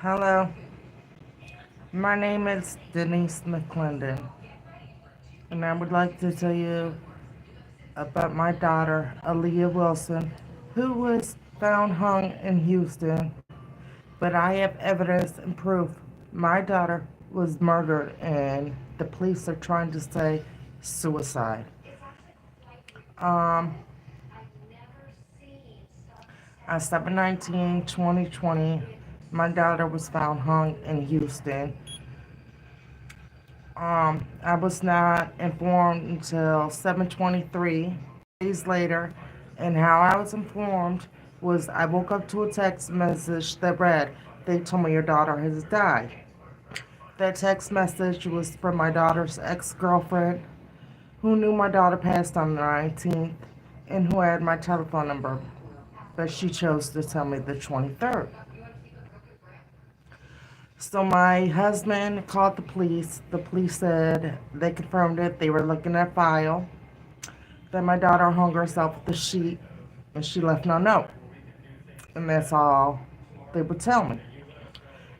Hello, my name is Denise McClendon, and I would like to tell you about my daughter, ALIYAH Wilson, who was found hung in Houston, but I have evidence and proof my daughter was murdered, and the police are trying to say suicide. Um, on 7/19, 2020, my daughter was found hung in Houston. I was not informed until 7:23 days later, and how I was informed was I woke up to a text message that read, "They told me your daughter has died." That text message was from my daughter's ex-girlfriend, who knew my daughter passed on the 19th, and who had my telephone number, but she chose to tell me the 23rd. So my husband called the police. The police said they confirmed it. They were looking at file. That my daughter hung herself with the sheet and she left no note. And that's all they would tell me.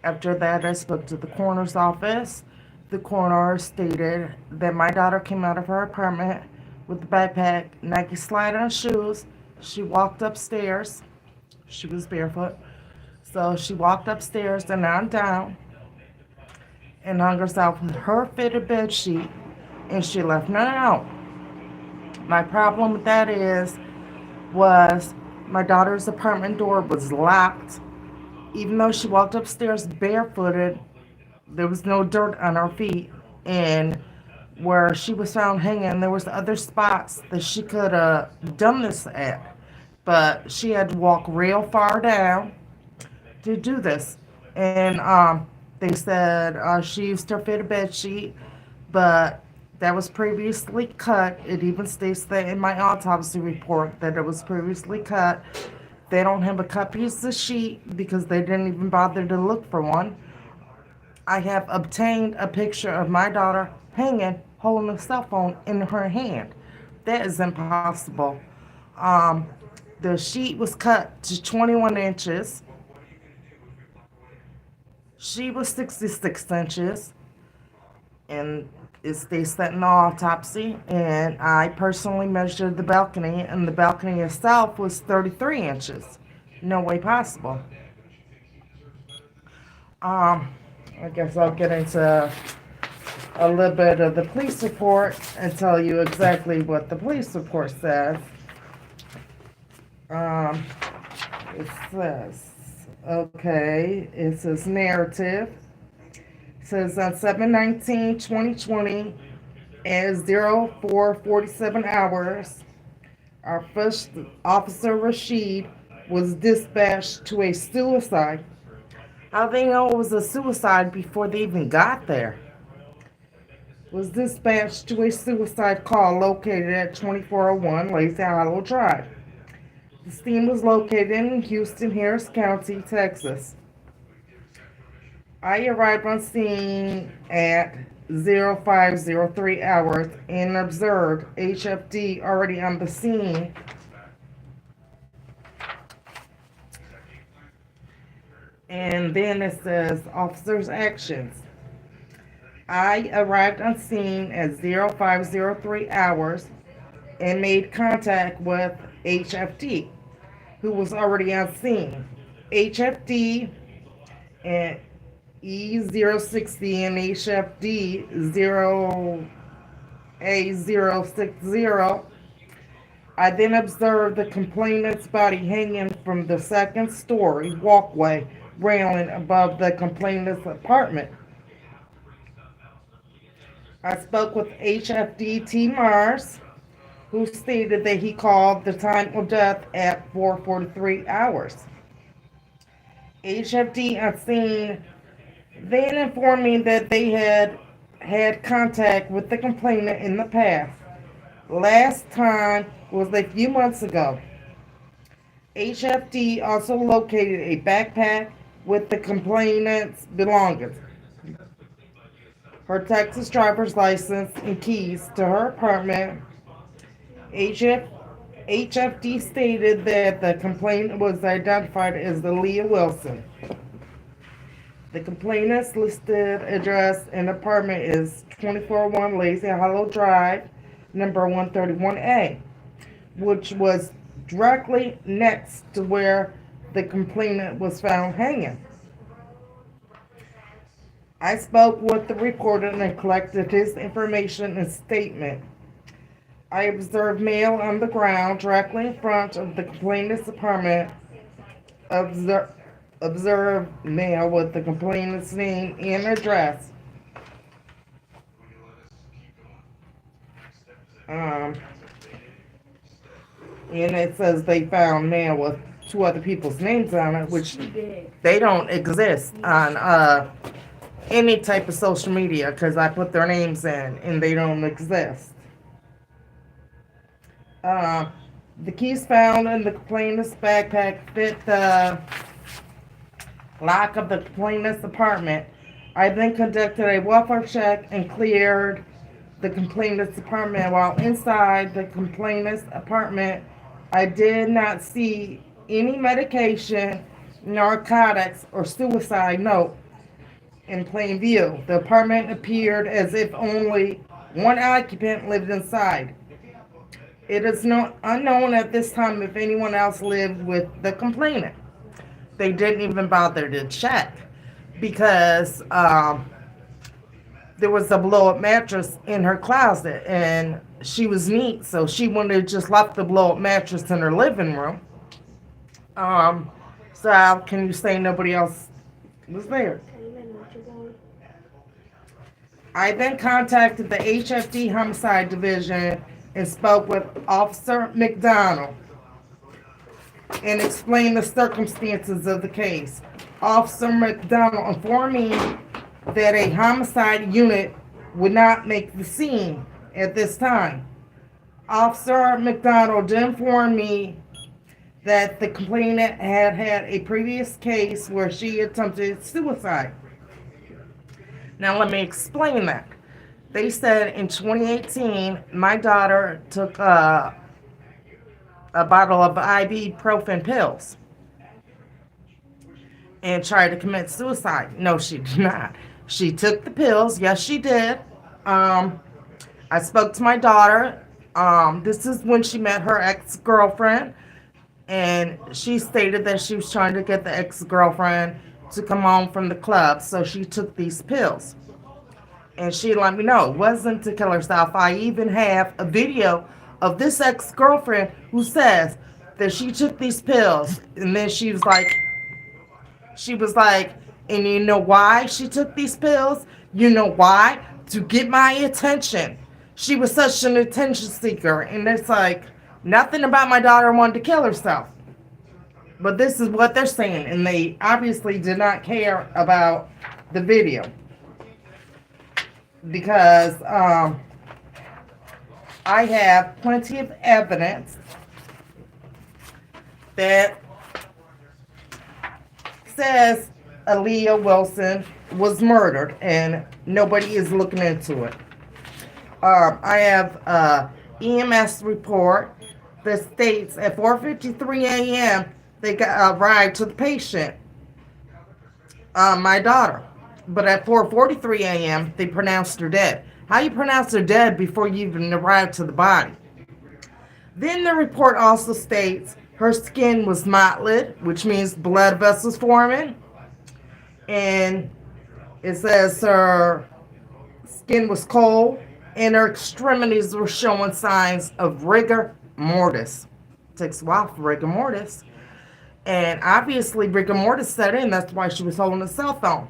After that, I spoke to the coroner's office. The coroner stated that my daughter came out of her apartment with a backpack, Nike slide-on shoes. She walked upstairs. She was barefoot. So she walked upstairs and on down and hung herself with her fitted bed sheet, and she left none out. My problem with that was my daughter's apartment door was locked. Even though she walked upstairs barefooted, there was no dirt on her feet, and where she was found hanging, there was other spots that she could have done this at, but she had to walk real far down to do this. And they said she used her fitted bed sheet, but that was previously cut. It even states that in my autopsy report that it was previously cut. They don't have a cut piece of sheet because they didn't even bother to look for one. I have obtained a picture of my daughter hanging, holding a cell phone in her hand. That is impossible. Um, the sheet was cut to 21 inches. She was 66 inches, and it states that in the autopsy. And I personally measured the balcony, and the balcony itself was 33 inches. No way possible. Um, I guess I'll get into a little bit of the police report and tell you exactly what the police report says. Um, it says, okay, it says narrative. It says on 7/19/2020 at 04:47 hours, our first officer Rashid was dispatched to a suicide. How they know it was a suicide before they even got there? Was dispatched to a suicide call located at 2401 Lazy Hollow Drive. The scene was located in Houston, Harris County, Texas. I arrived on scene at 05:03 hours and observed HFD already on the scene. And then it says officers' actions. I arrived on scene at 05:03 hours and made contact with HFD, who was already on scene. HFD and E060 and HFD 0A060. I then observed the complainant's body hanging from the second story walkway railing above the complainant's apartment. I spoke with HFD T. Mars, who stated that he called the time of death at 4:43 hours. HFD on scene then informed me that they had contact with the complainant in the past. Last time was a few months ago. HFD also located a backpack with the complainant's belongings, her Texas driver's license, and keys to her apartment. HFD stated that the complainant was identified as ALIYAH Wilson. The complainant's listed address and apartment is 241 Lazy Hollow Drive, number 131A, which was directly next to where the complainant was found hanging. I spoke with the reporter and collected his information and statement. I observed mail on the ground directly in front of the complainant's apartment. Observed mail with the complainant's name and address. Um, and it says they found mail with two other people's names on it, which they don't exist on any type of social media because I put their names in and they don't exist. The keys found in the complainant's backpack fit the lock of the complainant's apartment. I then conducted a welfare check and cleared the complainant's apartment. While inside the complainant's apartment, I did not see any medication, narcotics, or suicide note in plain view. The apartment appeared as if only one occupant lived inside. It is unknown at this time if anyone else lived with the complainant. They didn't even bother to check because there was a blow-up mattress in her closet and she was neat, so she wouldn't have just left the blow-up mattress in her living room. So how can you say nobody else was there? I then contacted the HFD Homicide Division and spoke with Officer McDonald and explained the circumstances of the case. Officer McDonald informed me that a homicide unit would not make the scene at this time. Officer McDonald did inform me that the complainant had had a previous case where she attempted suicide. Now let me explain that. They said in 2018, my daughter took a bottle of ibuprofen pills and tried to commit suicide. No, she did not. She took the pills. Yes, she did. I spoke to my daughter. This is when she met her ex-girlfriend, and she stated that she was trying to get the ex-girlfriend to come home from the club, so she took these pills. And she let me know it wasn't to kill herself. I even have a video of this ex-girlfriend who says that she took these pills, and then she was like, and you know why she took these pills? You know why? To get my attention. She was such an attention seeker, and it's like, nothing about my daughter wanted to kill herself. But this is what they're saying, and they obviously did not care about the video. Because I have plenty of evidence that says ALIYAH Wilson was murdered, and nobody is looking into it. I have an EMS report that states at 4:53 a.m. they got a ride to the patient, my daughter. But at 4:43 a.m., they pronounced her dead. How you pronounce her dead before you even arrive to the body? Then the report also states her skin was mottled, which means blood vessels forming. And it says her skin was cold and her extremities were showing signs of rigor mortis. It takes a while for rigor mortis. And obviously rigor mortis set in. That's why she was holding a cell phone.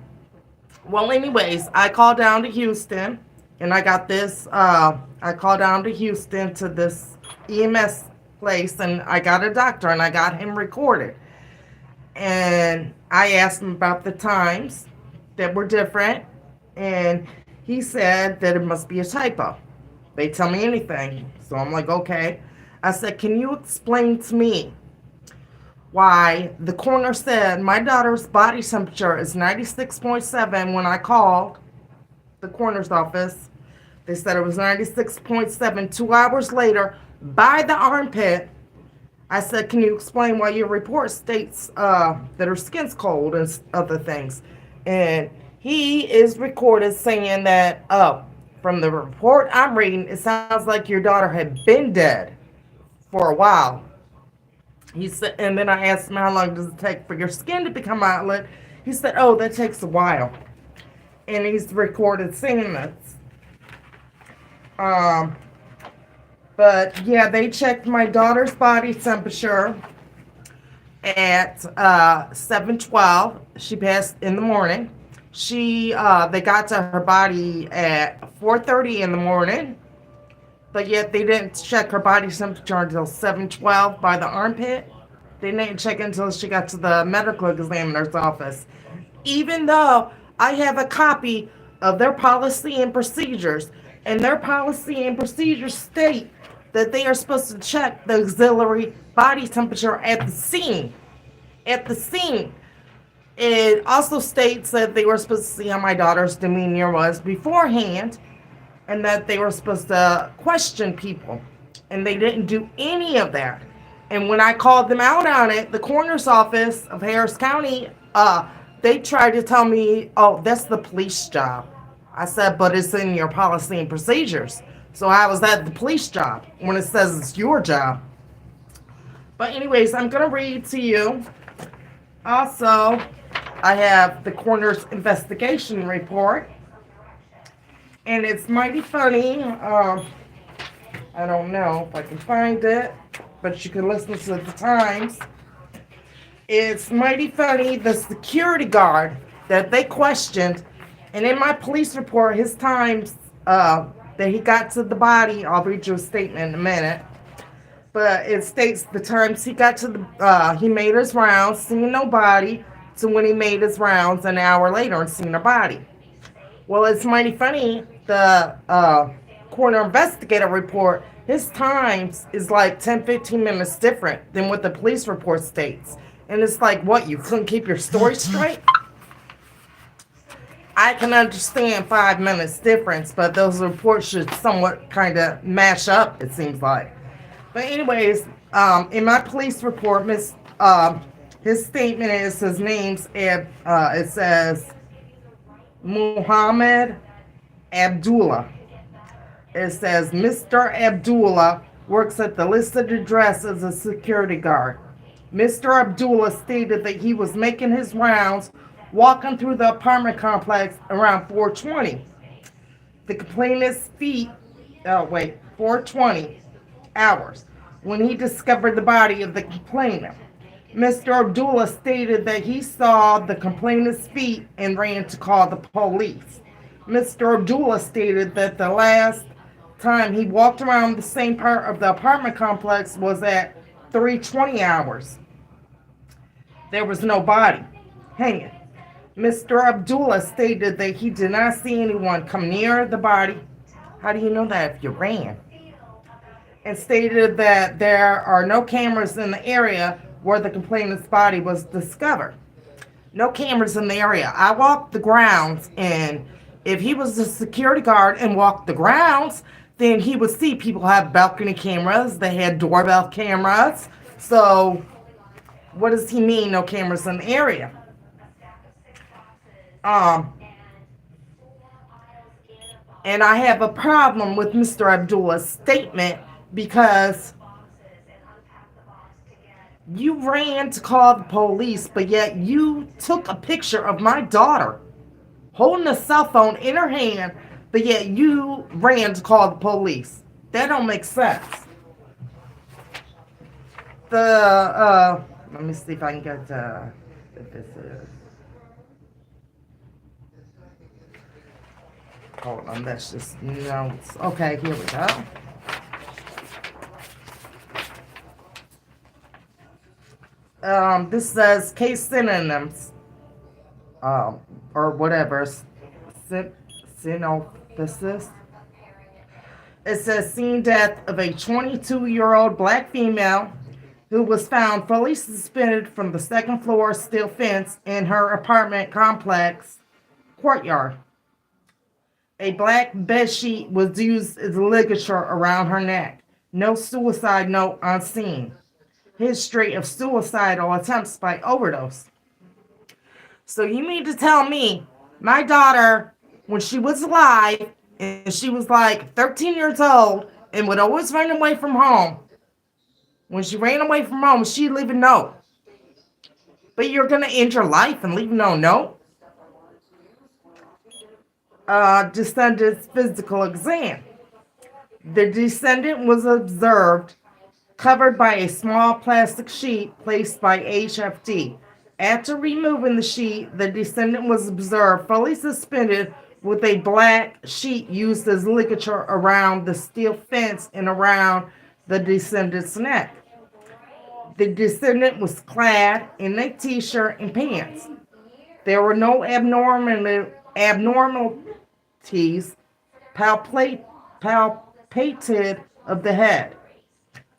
Well, anyways, I called down to Houston, and I got this, I called down to Houston to this EMS place, and I got a doctor, and I got him recorded. And I asked him about the times that were different, and he said that it must be a typo. They tell me anything, so I'm like, okay. I said, can you explain to me why the coroner said my daughter's body temperature is 96.7 when I called the coroner's office. They said it was 96.7 2 hours later by the armpit. I said, can you explain why your report states that her skin's cold and other things? And he is recorded saying that, oh, from the report I'm reading, it sounds like your daughter had been dead for a while. He said, and then I asked him, how long does it take for your skin to become violet? He said, oh, that takes a while. And he's recorded saying this. Um, but yeah, they checked my daughter's body temperature at 7:12. She passed in the morning. They got to her body at 4:30 in the morning, but yet they didn't check her body temperature until 7:12 by the armpit. They didn't check until she got to the medical examiner's office. Even though I have a copy of their policy and procedures, and their policy and procedures state that they are supposed to check the auxiliary body temperature at the scene. At the scene. It also states that they were supposed to see how my daughter's demeanor was beforehand, and that they were supposed to question people. And they didn't do any of that. And when I called them out on it, the coroner's office of Harris County, they tried to tell me, oh, that's the police job. I said, but it's in your policy and procedures. So how is that the police job when it says it's your job? But anyways, I'm going to read to you. Also, I have the coroner's investigation report. And it's mighty funny. I don't know if I can find it, but you can listen to the times. It's mighty funny. The security guard that they questioned, and in my police report, his times that he got to the body, I'll read you a statement in a minute, but it states the times he got to the, he made his rounds, seeing no body, to when he made his rounds an hour later and seen a body. Well, it's mighty funny. The coroner investigator report, his times is like 10-15 minutes different than what the police report states. And it's like, what, you couldn't keep your story straight? I can understand 5 minutes difference, but those reports should somewhat kind of match up, it seems like. But anyways, in my police report, his statement is, his name's, it says Muhammad Abdullah. It says, Mr. Abdullah works at the listed address as a security guard. Mr. Abdullah stated that he was making his rounds walking through the apartment complex around 4:20. The complainant's feet, 4:20 hours, when he discovered the body of the complainant. Mr. Abdullah stated that he saw the complainant's feet and ran to call the police. Mr. Abdullah stated that the last time he walked around the same part of the apartment complex was at 3:20 hours. There was no body hanging. Mr. Abdullah stated that he did not see anyone come near the body. How do you know that if you ran? And stated that there are no cameras in the area where the complainant's body was discovered. No cameras in the area. I walked the grounds, and if he was a security guard and walked the grounds, then he would see people have balcony cameras. They had doorbell cameras. So what does he mean, no cameras in the area? And I have a problem with Mr. Abdullah's statement because you ran to call the police, but yet you took a picture of my daughter holding a cell phone in her hand, but yet you ran to call the police. That don't make sense. Let me see if I can get if this is. Hold on, that's just notes. Okay, here we go. This says case synonyms, or whatever, synopsis. It says scene death of a 22-year-old black female who was found fully suspended from the second floor steel fence in her apartment complex courtyard. A black bedsheet was used as a ligature around her neck. No suicide note on scene. History of suicidal attempts by overdose. So you mean to tell me my daughter, when she was alive and she was like 13 years old and would always run away from home, when she ran away from home, she'd leave a note. But you're going to end your life and leave no note? Descendant's physical exam. The descendant was observed covered by a small plastic sheet placed by HFD. After removing the sheet, the descendant was observed fully suspended with a black sheet used as ligature around the steel fence and around the descendant's neck. The descendant was clad in a t-shirt and pants. There were no abnormalities palpated of the head.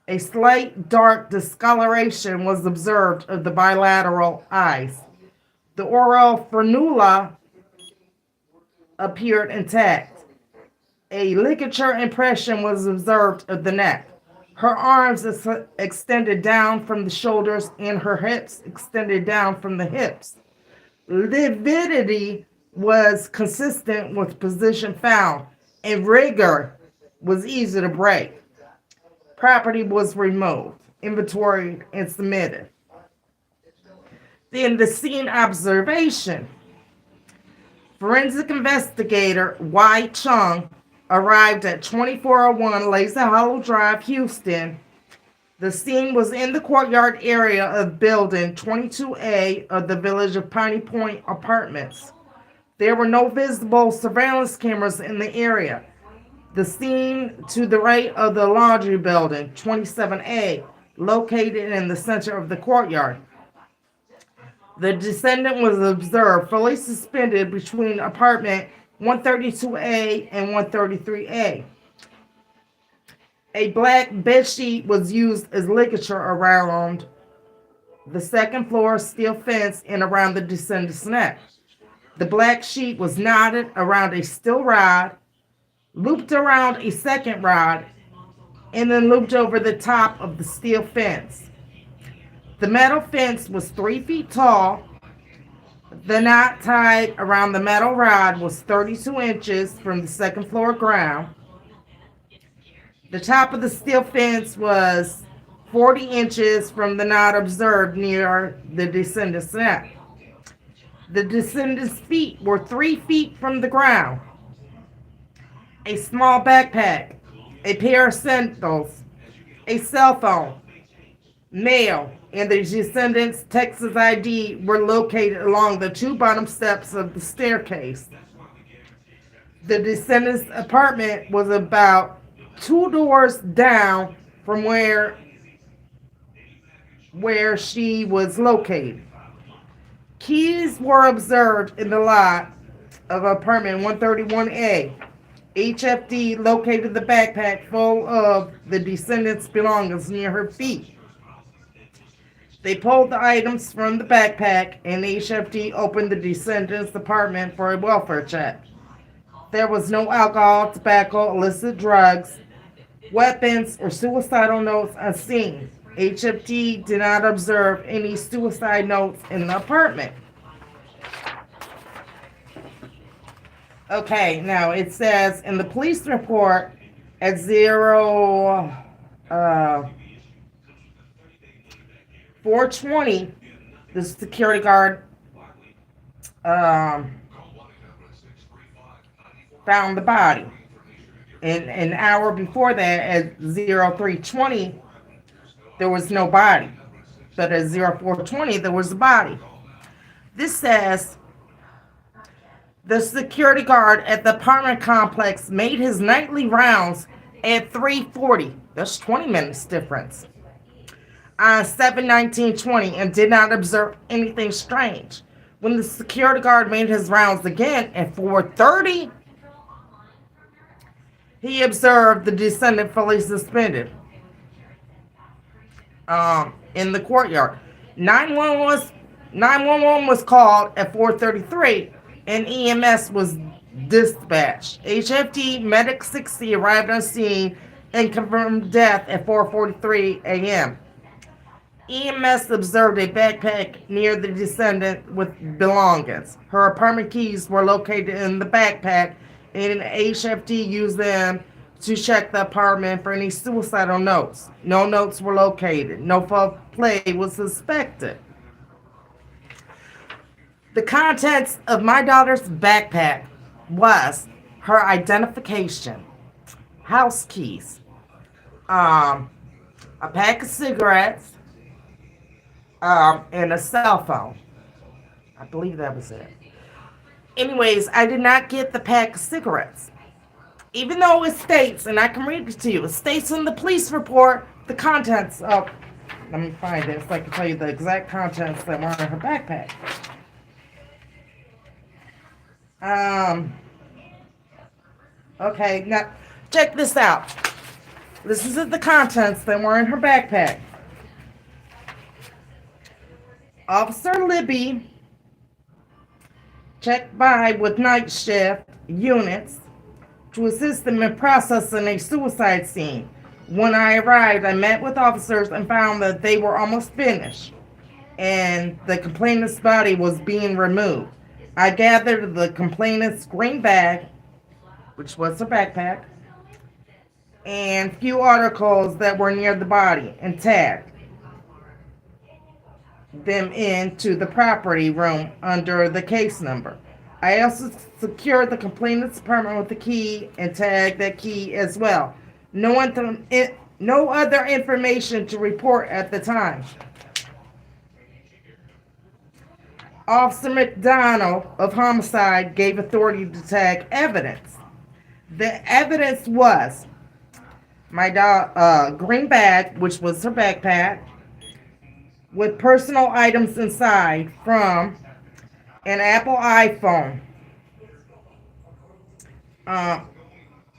A slight dark discoloration was observed of the bilateral eyes. The oral frenula appeared intact. A ligature impression was observed of the neck. Her arms extended down from the shoulders and her hips extended down from the hips. Lividity was consistent with position found, and rigor was easy to break. Property was removed, inventoried, and submitted. Then the scene observation. Forensic investigator Y. Chung arrived at 2401 Lazy Hollow Drive, Houston. The scene was in the courtyard area of building 22A of the Village of Piney Point Apartments. There were no visible surveillance cameras in the area. The scene to the right of the laundry building, 27A, located in the center of the courtyard. The descendant was observed fully suspended between apartment 132A and 133A. A black bedsheet was used as ligature around the second floor steel fence and around the descendant's neck. The black sheet was knotted around a steel rod, looped around a second rod, and then looped over the top of the steel fence. The metal fence was 3 feet tall. The knot tied around the metal rod was 32 inches from the second floor ground. The top of the steel fence was 40 inches from the knot observed near the descendant's neck. The descendant's feet were 3 feet from the ground. A small backpack, a pair of sandals, a cell phone, mail, and the descendant's Texas ID were located along the 2 bottom steps of the staircase. The descendant's apartment was about 2 doors down from where she was located. Keys were observed in the lot of apartment 131A. HFD located the backpack full of the descendant's belongings near her feet. They pulled the items from the backpack, and HFD opened the descendant's apartment for a welfare check. There was no alcohol, tobacco, illicit drugs, weapons, or suicidal notes on scene. HFD did not observe any suicide notes in the apartment. Okay, now it says in the police report at 420, the security guard found the body. And an hour before that, at 0320, there was no body. But at 0420, there was a body. This says the security guard at the apartment complex made his nightly rounds at 3:40. That's 20 minutes difference. On 7/19/20 and did not observe anything strange. When the security guard made his rounds again at 4:30, he observed the descendant fully suspended in the courtyard. 911 was called at 4:33 and EMS was dispatched. HFD Medic 60 arrived on scene and confirmed death at 4:43 a.m. EMS observed a backpack near the descendant with belongings. Her apartment keys were located in the backpack, and HFD used them to check the apartment for any suicidal notes. No notes were located. No foul play was suspected. The contents of my daughter's backpack was her identification, house keys, a pack of cigarettes, and a cell phone. I believe that was it. Anyways, I did not get the pack of cigarettes. Even though it states, and I can read it to you, it states in the police report the contents of, let me find it so I can tell you the exact contents that were in her backpack. Okay, now check this out. This is the contents that were in her backpack. Officer Libby checked by with night shift units to assist them in processing a suicide scene. When I arrived, I met with officers and found that they were almost finished and the complainant's body was being removed. I gathered the complainant's green bag, which was her backpack, and few articles that were near the body and tagged them into the property room under the case number. I also secured the complainant's apartment with the key and tagged that key as well. No other information to report at the time. Officer McDonald of homicide gave authority to tag evidence. The evidence was my green bag, which was her backpack, with personal items inside from an Apple iPhone.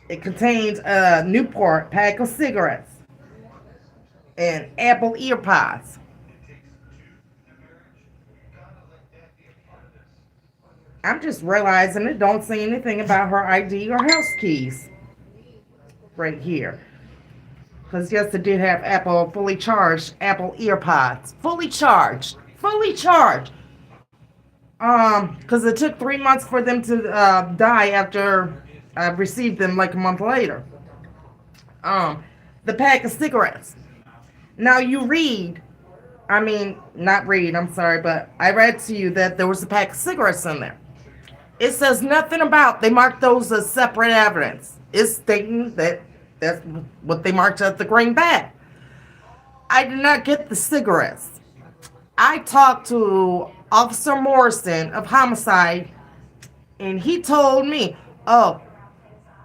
It contains a Newport pack of cigarettes and Apple earpods. I'm just realizing it don't say anything about her ID or house keys right here. Because yes, it did have Apple fully charged Apple earpods. Fully charged. Fully charged. Because it took 3 months for them to die after I received them like a month later. The pack of cigarettes. Now you I'm sorry, but I read to you that there was a pack of cigarettes in there. It says nothing about, they marked those as separate evidence. It's stating that that's what they marked as the green bag. I did not get the cigarettes. I talked to Officer Morrison of homicide, and he told me, oh,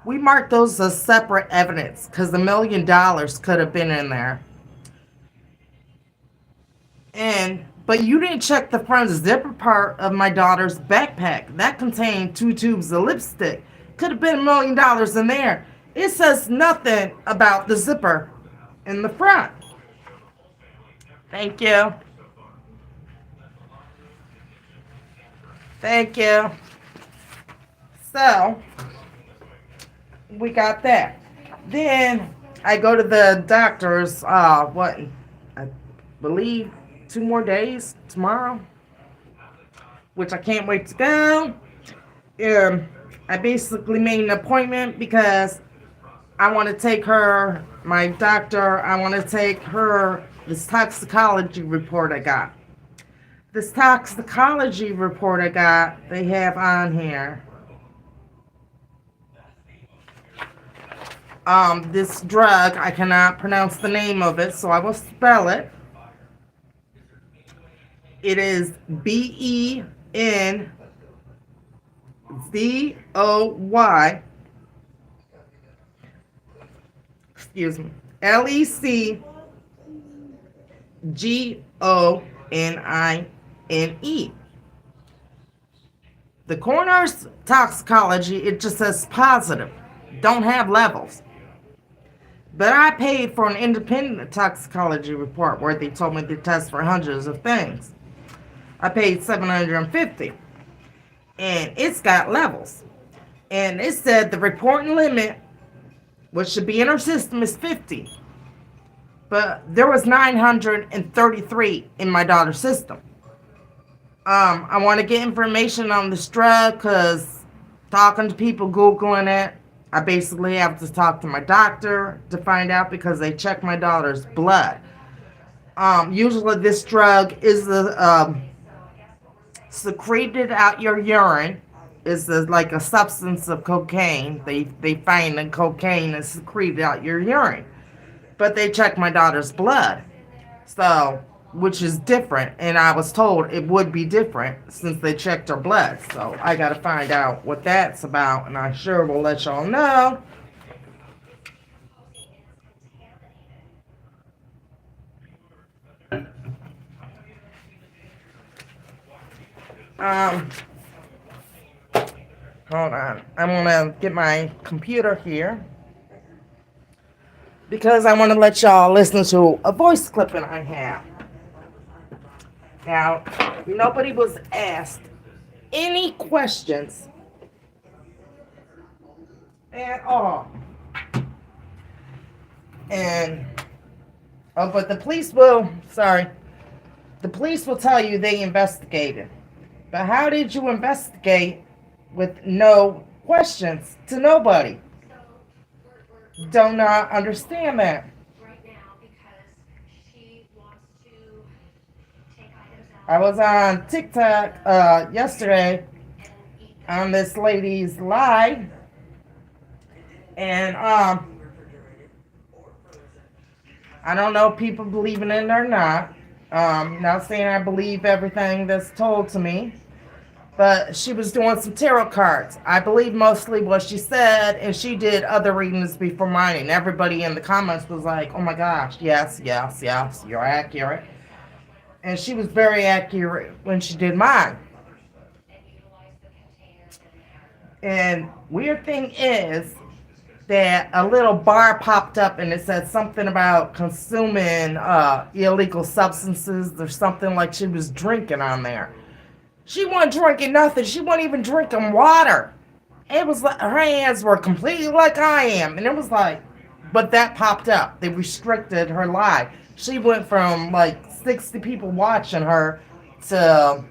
we marked those as separate evidence because $1 million could have been in there. But you didn't check the front zipper part of my daughter's backpack. That contained 2 tubes of lipstick. Could have been $1 million in there. It says nothing about the zipper in the front. Thank you. Thank you. So, we got that. Then, I go to the doctor's, I believe 2 more days tomorrow, which I can't wait to go. I basically made an appointment because I want to take her, my doctor, I want to take her this toxicology report I got. This toxicology report I got, they have on here. This drug, I cannot pronounce the name of it, so I will spell it. It is BENZOY, excuse me, LECGONINE. The coroner's toxicology, it just says positive, don't have levels. But I paid for an independent toxicology report where they told me to test for hundreds of things. I paid $750, and it's got levels. And it said the reporting limit, which should be in her system, is 50. but there was 933 in my daughter's system. I want to get information on this drug because talking to people, Googling it, I basically have to talk to my doctor to find out because they check my daughter's blood. Usually this drug is secreted out your urine. It's like a substance of cocaine. They find that cocaine is secreted out your urine. But they check my daughter's blood. So, which is different. And I was told it would be different since they checked her blood. So I got to find out what that's about. And I sure will let y'all know. Hold on. I'm going to get my computer here. Because I want to let y'all listen to a voice clipping I have. Now, nobody was asked any questions at all. And, but the police will tell you they investigated. But how did you investigate with no questions to nobody? Do not understand that. I was on TikTok yesterday on this lady's live, and I don't know if people believe in it or not. Not saying I believe everything that's told to me, but she was doing some tarot cards. I believe mostly what she said, and she did other readings before mine, and everybody in the comments was like, oh my gosh, yes, you're accurate. And she was very accurate when she did mine. And weird thing is that a little bar popped up and it said something about consuming illegal substances or something, like she was drinking on there. She wasn't drinking nothing. She wasn't even drinking water. It was like her hands were completely like I am. And it was like, but that popped up. They restricted her live. She went from like 60 people watching her to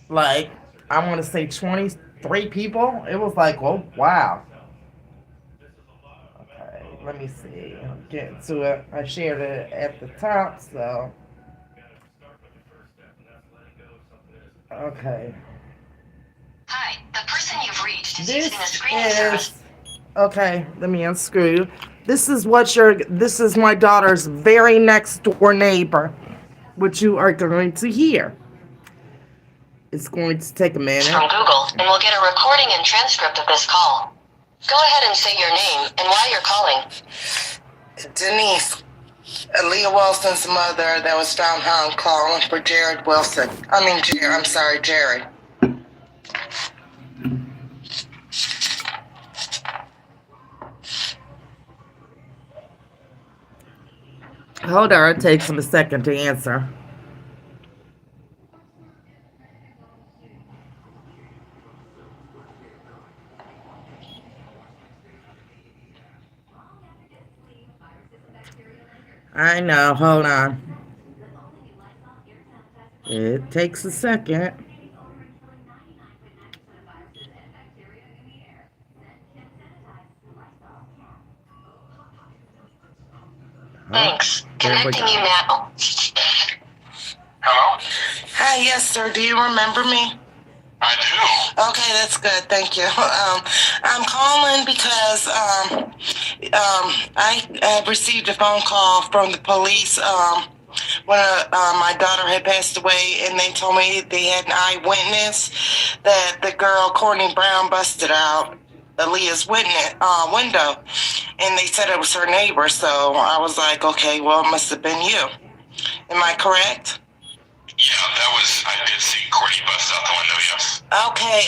like, I want to say 23 people. It was like, oh, wow. Okay, let me see. I'm getting to it. I shared it at the top, so. Okay. Hi, the person you've reached is using a screening service. Okay, let me unscrew you. This is my daughter's very next door neighbor, which you are going to hear. It's going to take a minute. From Google, and we'll get a recording and transcript of this call. Go ahead and say your name and why you're calling. Denise, ALIYAH Wilson's mother that was found hung, calling for Jared. Hold on, it takes him a second to answer. I know, hold on. It takes a second. Thanks. Connecting you now. Hello? Hi, yes, sir. Do you remember me? I do. Okay, that's good. Thank you. I'm calling because I received a phone call from the police when my daughter had passed away, and they told me they had an eyewitness that the girl, Courtney Brown, busted out ALIYAH's window, and they said it was her neighbor. So I was like, okay, well, it must have been you. Am I correct? Yeah, I did see Courtney bust out the window, yes. Okay,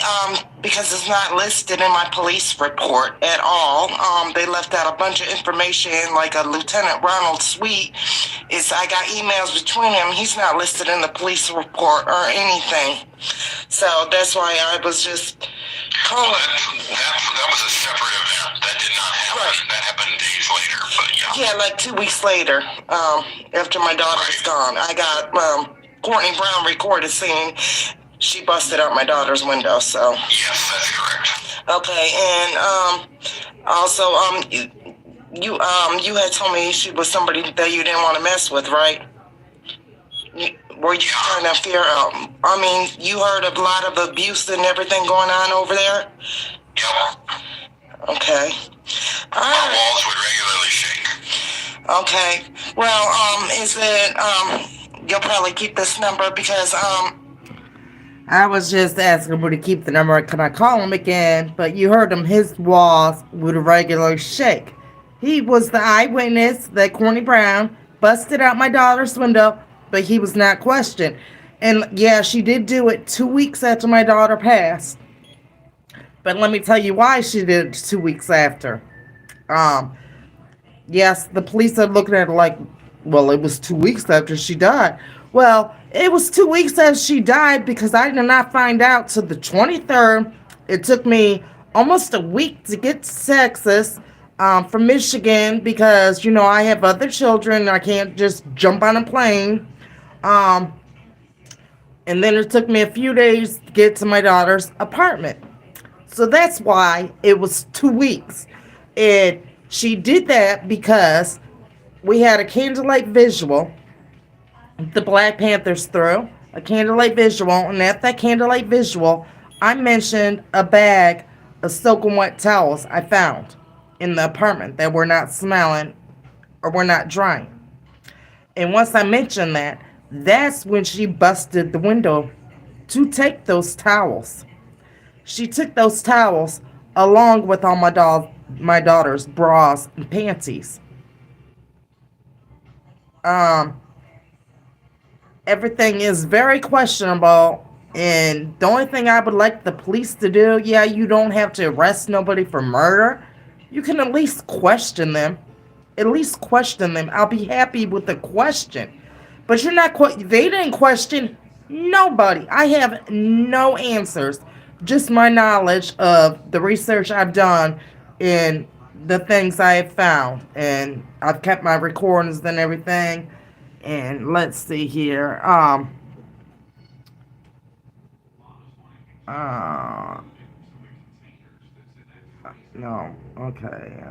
because it's not listed in my police report at all. They left out a bunch of information, like a Lieutenant Ronald Sweet. I got emails between him. He's not listed in the police report or anything. So that's why I was just calling. Well, that was a separate event. That did not happen. That happened days later, but yeah. Yeah, like 2 weeks later, after my daughter was gone, I got Courtney Brown recorded saying she busted out my daughter's window. So Yes, that's correct. okay, and also you had told me she was somebody that you didn't want to mess with, right? Were you trying to fear? I mean, you heard a lot of abuse and everything going on over there. Yep. Okay. All Our right. walls would regularly shake. Okay. Well, is it you'll probably keep this number because I was just asking him to keep the number. Can I call him again? But you heard him. His walls would regularly shake. He was the eyewitness that Courtney Brown busted out my daughter's window, but he was not questioned. And yeah, she did do it 2 weeks after my daughter passed. But let me tell you why she did it 2 weeks after. Yes, the police are looking at it like, well, it was 2 weeks after she died. Well, it was 2 weeks after she died because I did not find out till the 23rd. It took me almost a week to get to Texas from Michigan because, you know, I have other children. I can't just jump on a plane. And then it took me a few days to get to my daughter's apartment. So that's why it was 2 weeks. And she did that because we had a candlelight visual. The Black Panthers threw a candlelight visual, and at that candlelight visual, I mentioned a bag of soaking wet towels I found in the apartment that were not smelling or were not drying. And once I mentioned that, that's when she busted the window to take those towels. She took those towels along with all my daughter's bras and panties. Everything is very questionable, and the only thing I would like the police to do, yeah, you don't have to arrest nobody for murder. You can at least question them. At least question them. I'll be happy with the question. But you're not, they didn't question nobody. I have no answers. Just my knowledge of the research I've done and the things I have found. And I've kept my recordings and everything. And let's see here. No, okay.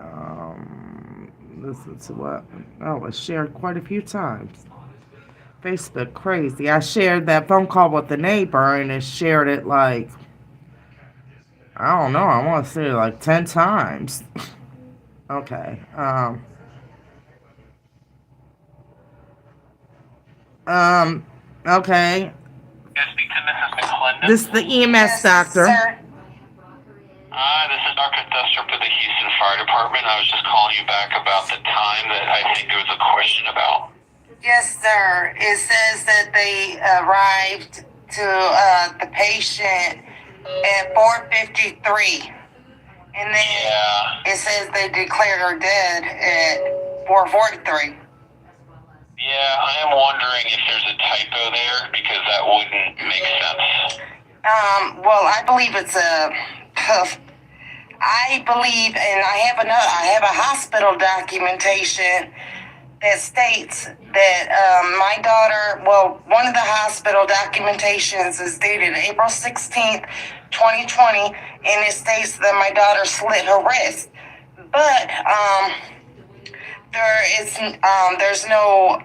Listen to what? Oh, it shared quite a few times. Facebook crazy. I shared that phone call with the neighbor, and it shared it like, I don't know. I want to say like 10 times. Okay. Okay. Can I speak to Mrs. McClendon? This is the EMS doctor. This is Dr. Thester for the Houston Fire Department. I was just calling you back about the time that I think there was a question about. Yes, sir. It says that they arrived to the patient at 4:53. And then it says they declared her dead at 4:43. Yeah, I am wondering if there's a typo there because that wouldn't make sense. Well, I believe it's I believe, and I have a hospital documentation that states that my daughter, well, one of the hospital documentations is dated April 16th, 2020, and it states that my daughter slit her wrist. But there's no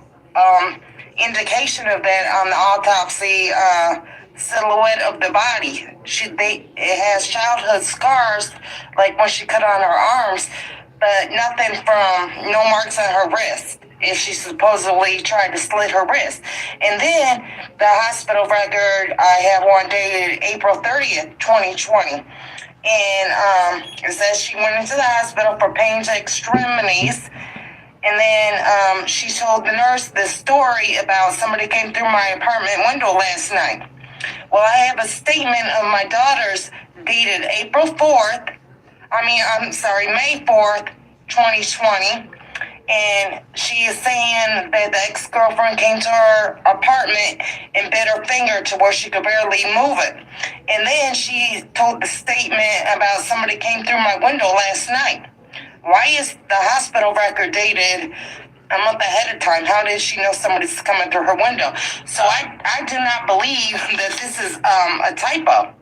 indication of that on the autopsy silhouette of the body. It has childhood scars, like when she cut on her arms, but nothing from no marks on her wrist if she supposedly tried to slit her wrist. And then the hospital record, I have one dated April 30th, 2020. And it says she went into the hospital for pain to extremities. And then she told the nurse this story about somebody came through my apartment window last night. Well, I have a statement of my daughter's dated May 4th, 2020. And she is saying that the ex-girlfriend came to her apartment and bit her finger to where she could barely move it. And then she told the statement about somebody came through my window last night. Why is the hospital record dated a month ahead of time? How does she know somebody's coming through her window? So I do not believe that this is a typo.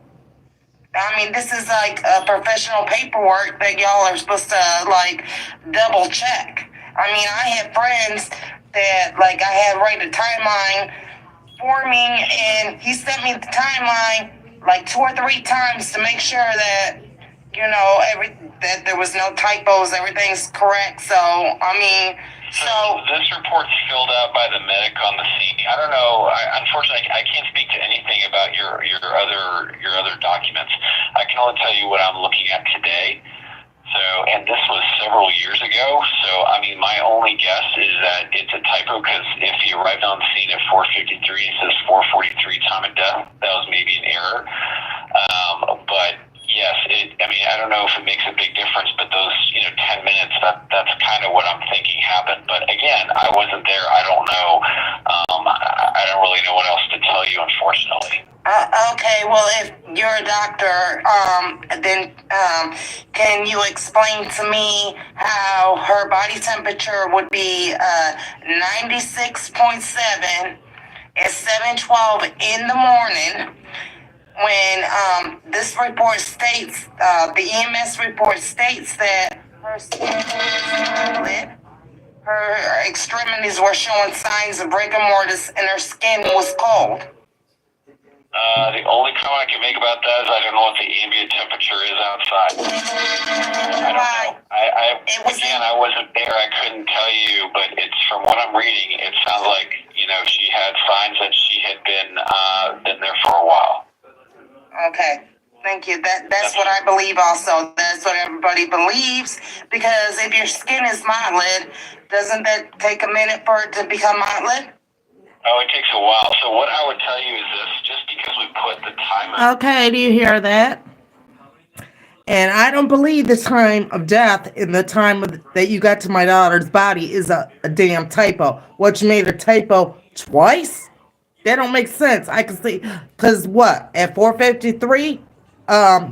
I mean, this is like a professional paperwork that y'all are supposed to like double check. I mean, I have friends that like I had write a timeline for me, and he sent me the timeline like 2 or 3 times to make sure that that there was no typos, everything's correct. So I mean, So this report's filled out by the medic on the scene. I don't know. Unfortunately, I can't speak to anything about your other documents. I can only tell you what I'm looking at today. So, and this was several years ago. So, I mean, my only guess is that it's a typo because if he arrived on the scene at 4:53, it says 4:43 time of death. That was maybe an error. But yes, I don't know if it makes a big difference, but those 10 minutes, that's kind of what I'm thinking happened. But again, I wasn't there. I don't know. I don't really know what else to tell you, unfortunately. Okay, well, if you're a doctor, then can you explain to me how her body temperature would be 96.7 at 7:12 in the morning when this report states, the EMS report states that her skin was lit, her extremities were showing signs of rigor mortis, and her skin was cold? The only comment I can make about that is I don't know what the ambient temperature is outside. I don't know. I wasn't there. I couldn't tell you, but it's from what I'm reading. It sounds like she had signs that she had been there for a while. Okay, thank you. That's what I believe. Also, that's what everybody believes. Because if your skin is mottled, doesn't that take a minute for it to become mottled? Oh, it takes a while. So what I would tell you is this: just because we put the time. Okay, do you hear that? And I don't believe the time of death in the time that you got to my daughter's body is a damn typo. What, you made a typo twice? That don't make sense. I can see, because what, at 4:53,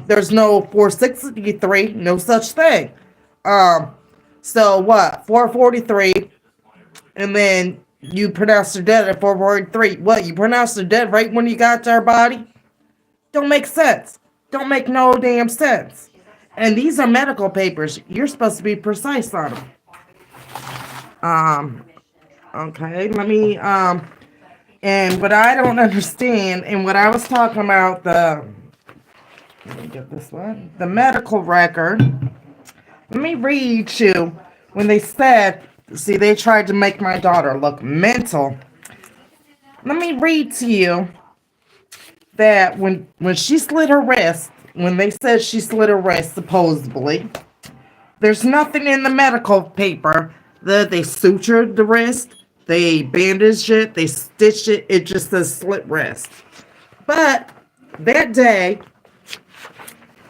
there's no 4:63, no such thing. So what, 4:43, and then you pronounced her dead at 4:43. What, you pronounced her dead right when you got to her body? Don't make sense. Don't make no damn sense. And these are medical papers. You're supposed to be precise on them. Okay, let me, and what I don't understand, and what I was talking about, let me get this one, the medical record. Let me read you when they said, see, they tried to make my daughter look mental. Let me read to you that when she slit her wrist, when they said she slit her wrist, supposedly, there's nothing in the medical paper that they sutured the wrist, they bandaged it, they stitched it, it just says slit wrist. But that day,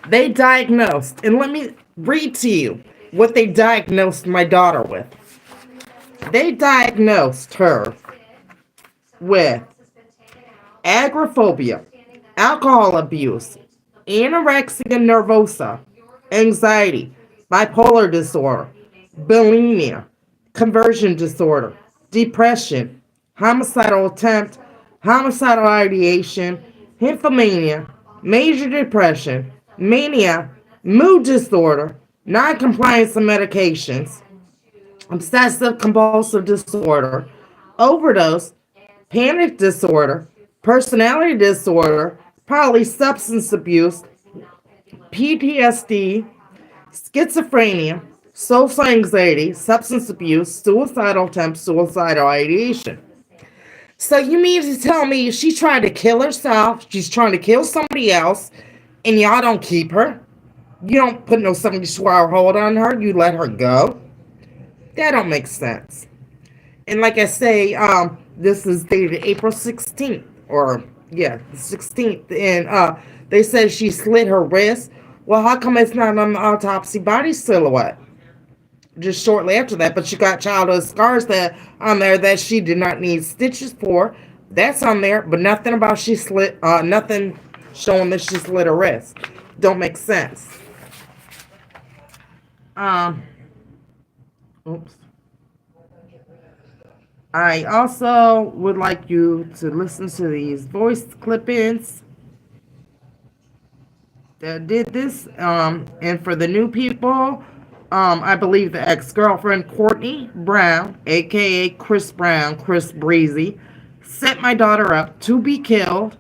they diagnosed, and let me read to you what they diagnosed my daughter with. They diagnosed her with agoraphobia, alcohol abuse, anorexia nervosa, anxiety, bipolar disorder, bulimia, conversion disorder, depression, homicidal attempt, homicidal ideation, nymphomania, major depression, mania, mood disorder, non-compliance to medications, obsessive compulsive disorder, overdose, panic disorder, personality disorder, probably substance abuse, PTSD, schizophrenia, social anxiety, substance abuse, suicidal attempts, suicidal ideation. So you mean to tell me she's trying to kill herself, she's trying to kill somebody else, and y'all don't keep her? You don't put no 72-hour hold on her, you let her go? That don't make sense. And like I say, this is dated April 16th, or yeah, the 16th, and they said she slit her wrist. Well, how come it's not on the autopsy body silhouette? Just shortly after that, but she got childhood scars that on there that she did not need stitches for. That's on there, but nothing about she slit, nothing showing that she slit her wrist. Don't make sense. Oops. I also would like you to listen to these voice clip-ins that did this. And for the new people, I believe the ex-girlfriend Courtney Brown, aka Chris Brown, Chris Breezy, set my daughter up to be killed.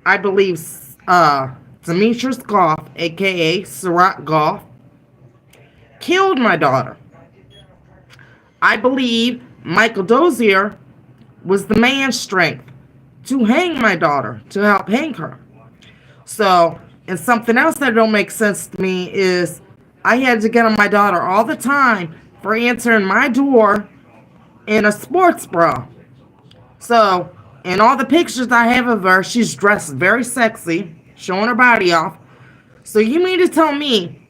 I believe Demetrius Goff, aka Surat Goff, killed my daughter. I believe Michael Dozier was the man's strength to hang my daughter, to help hang her. So, and something else that don't make sense to me is I had to get on my daughter all the time for answering my door in a sports bra. So, in all the pictures I have of her, she's dressed very sexy, showing her body off. So you mean to tell me,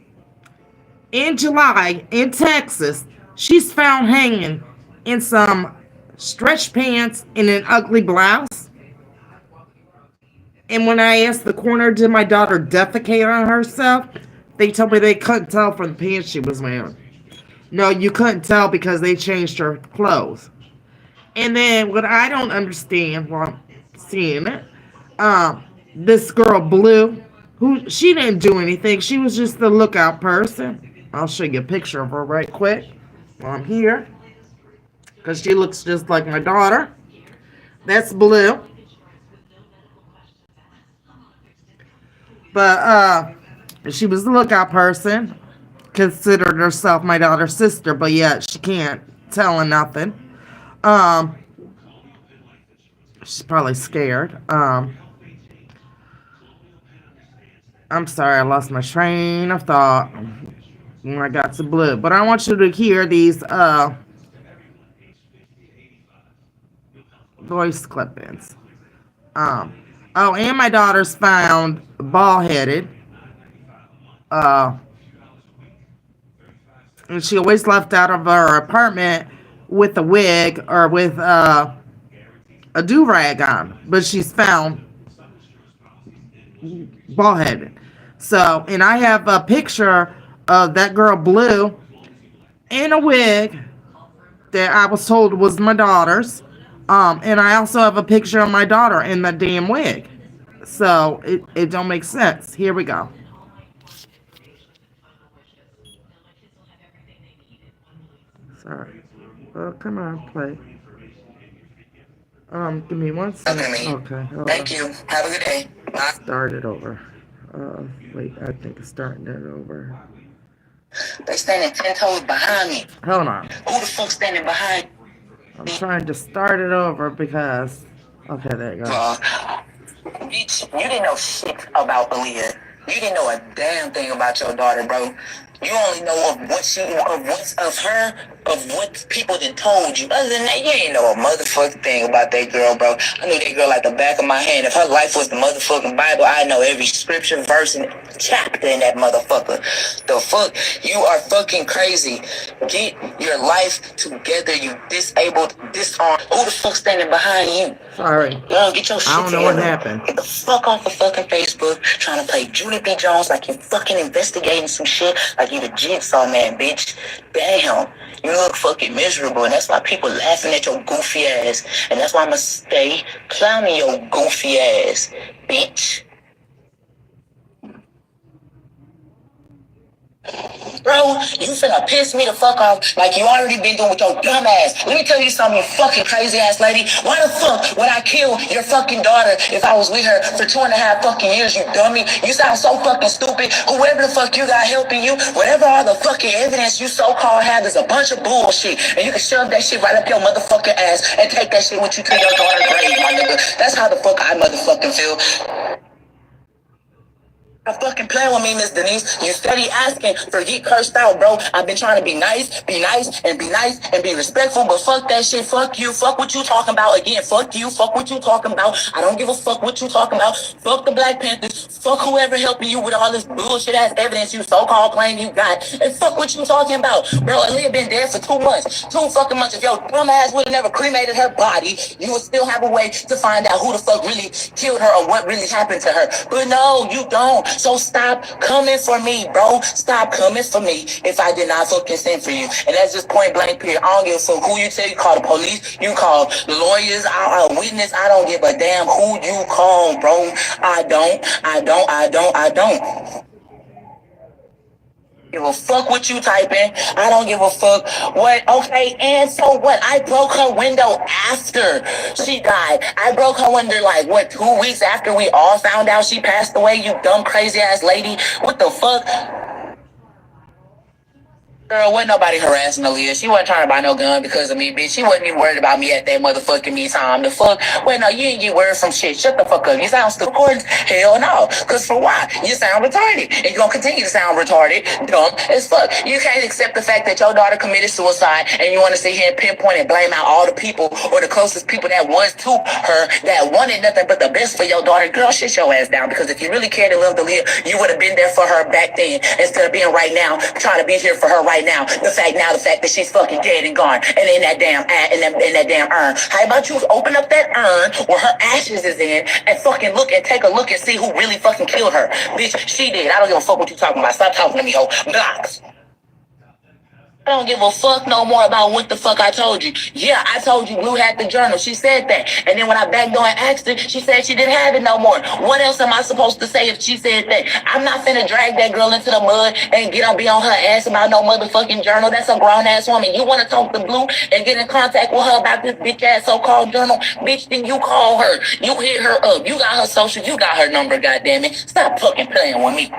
in July, in Texas, she's found hanging in some stretch pants and an ugly blouse? And when I asked the coroner, did my daughter defecate on herself, they told me they couldn't tell from the pants she was wearing. No, you couldn't tell because they changed her clothes. And then what I don't understand while I'm seeing it, this girl Blue, who she didn't do anything. She was just the lookout person. I'll show you a picture of her right quick while I'm here, because she looks just like my daughter. That's Blue. But she was the lookout person, considered herself my daughter's sister, but yet she can't tell her nothing. She's probably scared. I'm sorry, I lost my train of thought when I got to Blue. But I want you to hear these voice clip-ins. Oh, and my daughter's found bald-headed. And she always left out of her apartment with a wig or with a do-rag on. But she's found bald-headed. So, and I have a picture of that girl Blue in a wig that I was told was my daughter's. And I also have a picture of my daughter in that damn wig. So, it don't make sense. Here we go. Sorry. Oh, come on, play. Give me 1 second. Okay. Thank you. Have a good day. Bye. Start it over. Wait, I think it's starting it over. They standing 10 toes behind me. Hold on. Who the fuck standing behind I'm trying to start it over because... Okay, there you go. Bitch, you didn't know shit about ALIYAH. You didn't know a damn thing about your daughter, bro. You only know of what's of her, of what people done told you. Other than that, you ain't know a motherfucking thing about that girl, bro. I knew that girl like the back of my hand. If her life was the motherfucking Bible, I know every scripture, verse, and chapter in that motherfucker. The fuck? You are fucking crazy. Get your life together, you disabled, disarmed. Who the fuck standing behind you? Sorry. Girl, get your shit I don't know together. what happened. Get the fuck off of fucking Facebook trying to play Judy B. Jones like you fucking investigating some shit like you the jigsaw man, bitch. Damn. You look fucking miserable, and that's why people laughing at your goofy ass. And that's why I'ma stay clowning your goofy ass, bitch. Bro, you finna piss me the fuck off like you already been doing with your dumb ass. Let me tell you something, you fucking crazy ass lady. Why the fuck would I kill your fucking daughter if I was with her for 2.5 fucking years, you dummy? You sound so fucking stupid. Whoever the fuck you got helping you, whatever all the fucking evidence you so-called have is a bunch of bullshit. And you can shove that shit right up your motherfucking ass and take that shit with you to your daughter's grave, my nigga. That's how the fuck I motherfucking feel. Fucking playing with me, Miss Denise. You steady asking for get cursed out, bro. I've been trying to be nice, and be respectful, but fuck that shit. Fuck you. Fuck what you talking about. Again, fuck you. Fuck what you talking about. I don't give a fuck what you talking about. Fuck the Black Panthers. Fuck whoever helping you with all this bullshit ass evidence you so-called claim you got. And fuck what you talking about. Bro, ALIYAH been dead for 2 months. 2 fucking months. If your dumb ass would have never cremated her body, you would still have a way to find out who the fuck really killed her or what really happened to her. But no, you don't. So stop coming for me, bro. Stop coming for me if I did not fucking send for you. And that's just point blank period. I don't give a fuck who you tell. You call the police, you call lawyers, a witness. I don't give a damn who you call, bro. I don't give a fuck what you typing. I don't give a fuck what. Okay, and so what? I broke her window after she died. I broke her window like what, 2 weeks after we all found out she passed away. You dumb crazy ass lady. What the fuck? Girl, wasn't nobody harassing Aaliyah. She wasn't trying to buy no gun because of me, bitch. She wasn't even worried about me at that motherfucking me time. The fuck? Wait, no, you ain't get words from shit. Shut the fuck up. You sound stupid. Hell no. Cause for why? You sound retarded. And you gonna continue to sound retarded, dumb as fuck. You can't accept the fact that your daughter committed suicide and you wanna sit here and pinpoint and blame out all the people or the closest people that was to her that wanted nothing but the best for your daughter. Girl, shit your ass down. Because if you really cared and loved Aaliyah, you would have been there for her back then instead of being right now, trying to be here for her right now. The fact that she's fucking dead and gone and in that damn in that damn urn. How about you open up that urn where her ashes is in and fucking look and take a look and see who really fucking killed her. Bitch, she did. I don't give a fuck what you talking about. Stop talking to me, ho. Blocks. I don't give a fuck no more about what the fuck I told you. Yeah, I told you Blue had the journal. She said that. And then when I backed door and asked her, she said she didn't have it no more. What else am I supposed to say if she said that? I'm not finna drag that girl into the mud and be on her ass about no motherfucking journal. That's a grown ass woman. You wanna talk to Blue and get in contact with her about this bitch ass so-called journal? Bitch, then you call her. You hit her up. You got her social. You got her number, goddammit. Stop fucking playing with me.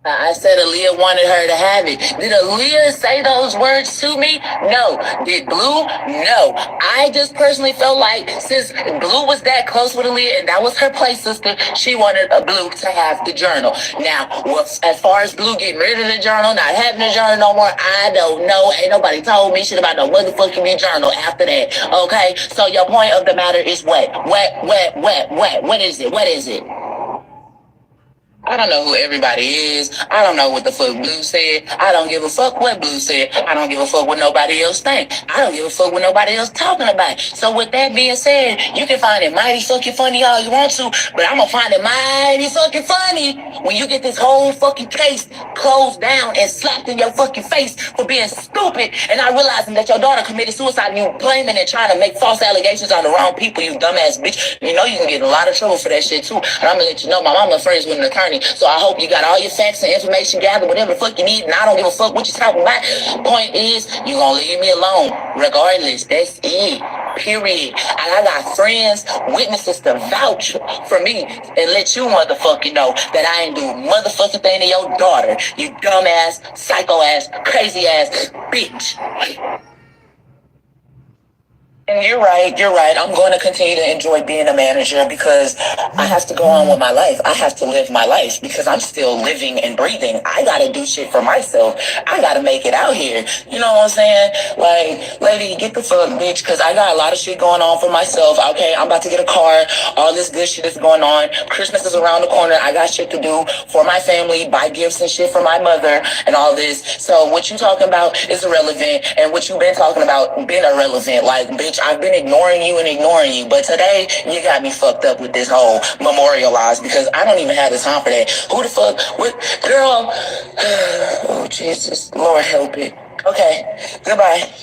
I said Aaliyah wanted her to have it. Did Aaliyah say those words to me? No. Did Blue? No. I just personally felt like since Blue was that close with Aaliyah and that was her play sister, she wanted Blue to have the journal. Now, as far as Blue getting rid of the journal, not having the journal no more, I don't know. Ain't nobody told me shit about no motherfucking journal after that. Okay? So your point of the matter is what? What is it? What is it? I don't know who everybody is. I don't know what the fuck Blue said. I don't give a fuck what Blue said. I don't give a fuck what nobody else think. I don't give a fuck what nobody else talking about. So with that being said, you can find it mighty fucking funny all you want to, but I'm gonna find it mighty fucking funny when you get this whole fucking case closed down and slapped in your fucking face for being stupid and not realizing that your daughter committed suicide and you blaming and trying to make false allegations on the wrong people, you dumbass bitch. You know you can get in a lot of trouble for that shit too. And I'm gonna let you know my mama friends with an attorney. So I hope you got all your facts and information gathered, whatever the fuck you need, and I don't give a fuck what you're talking about. Point is, you gonna leave me alone, regardless. That's it. Period. And I got friends, witnesses to vouch for me and let you motherfucking know that I ain't do motherfucking thing to your daughter, you dumbass, psycho ass, crazy ass bitch. And you're right. I'm going to continue to enjoy being a manager because I have to go on with my life. I have to live my life because I'm still living and breathing. I got to do shit for myself. I got to make it out here. You know what I'm saying? Like, lady, get the fuck, bitch, because I got a lot of shit going on for myself. Okay, I'm about to get a car. All this good shit is going on. Christmas is around the corner. I got shit to do for my family, buy gifts and shit for my mother and all this. So what you talking about is irrelevant, and what you been talking about been irrelevant. Like, bitch, I've been ignoring you, but today you got me fucked up with this whole memorialized because I don't even have the time for that. Who the fuck? What girl? Oh Jesus, Lord help it. Okay, goodbye.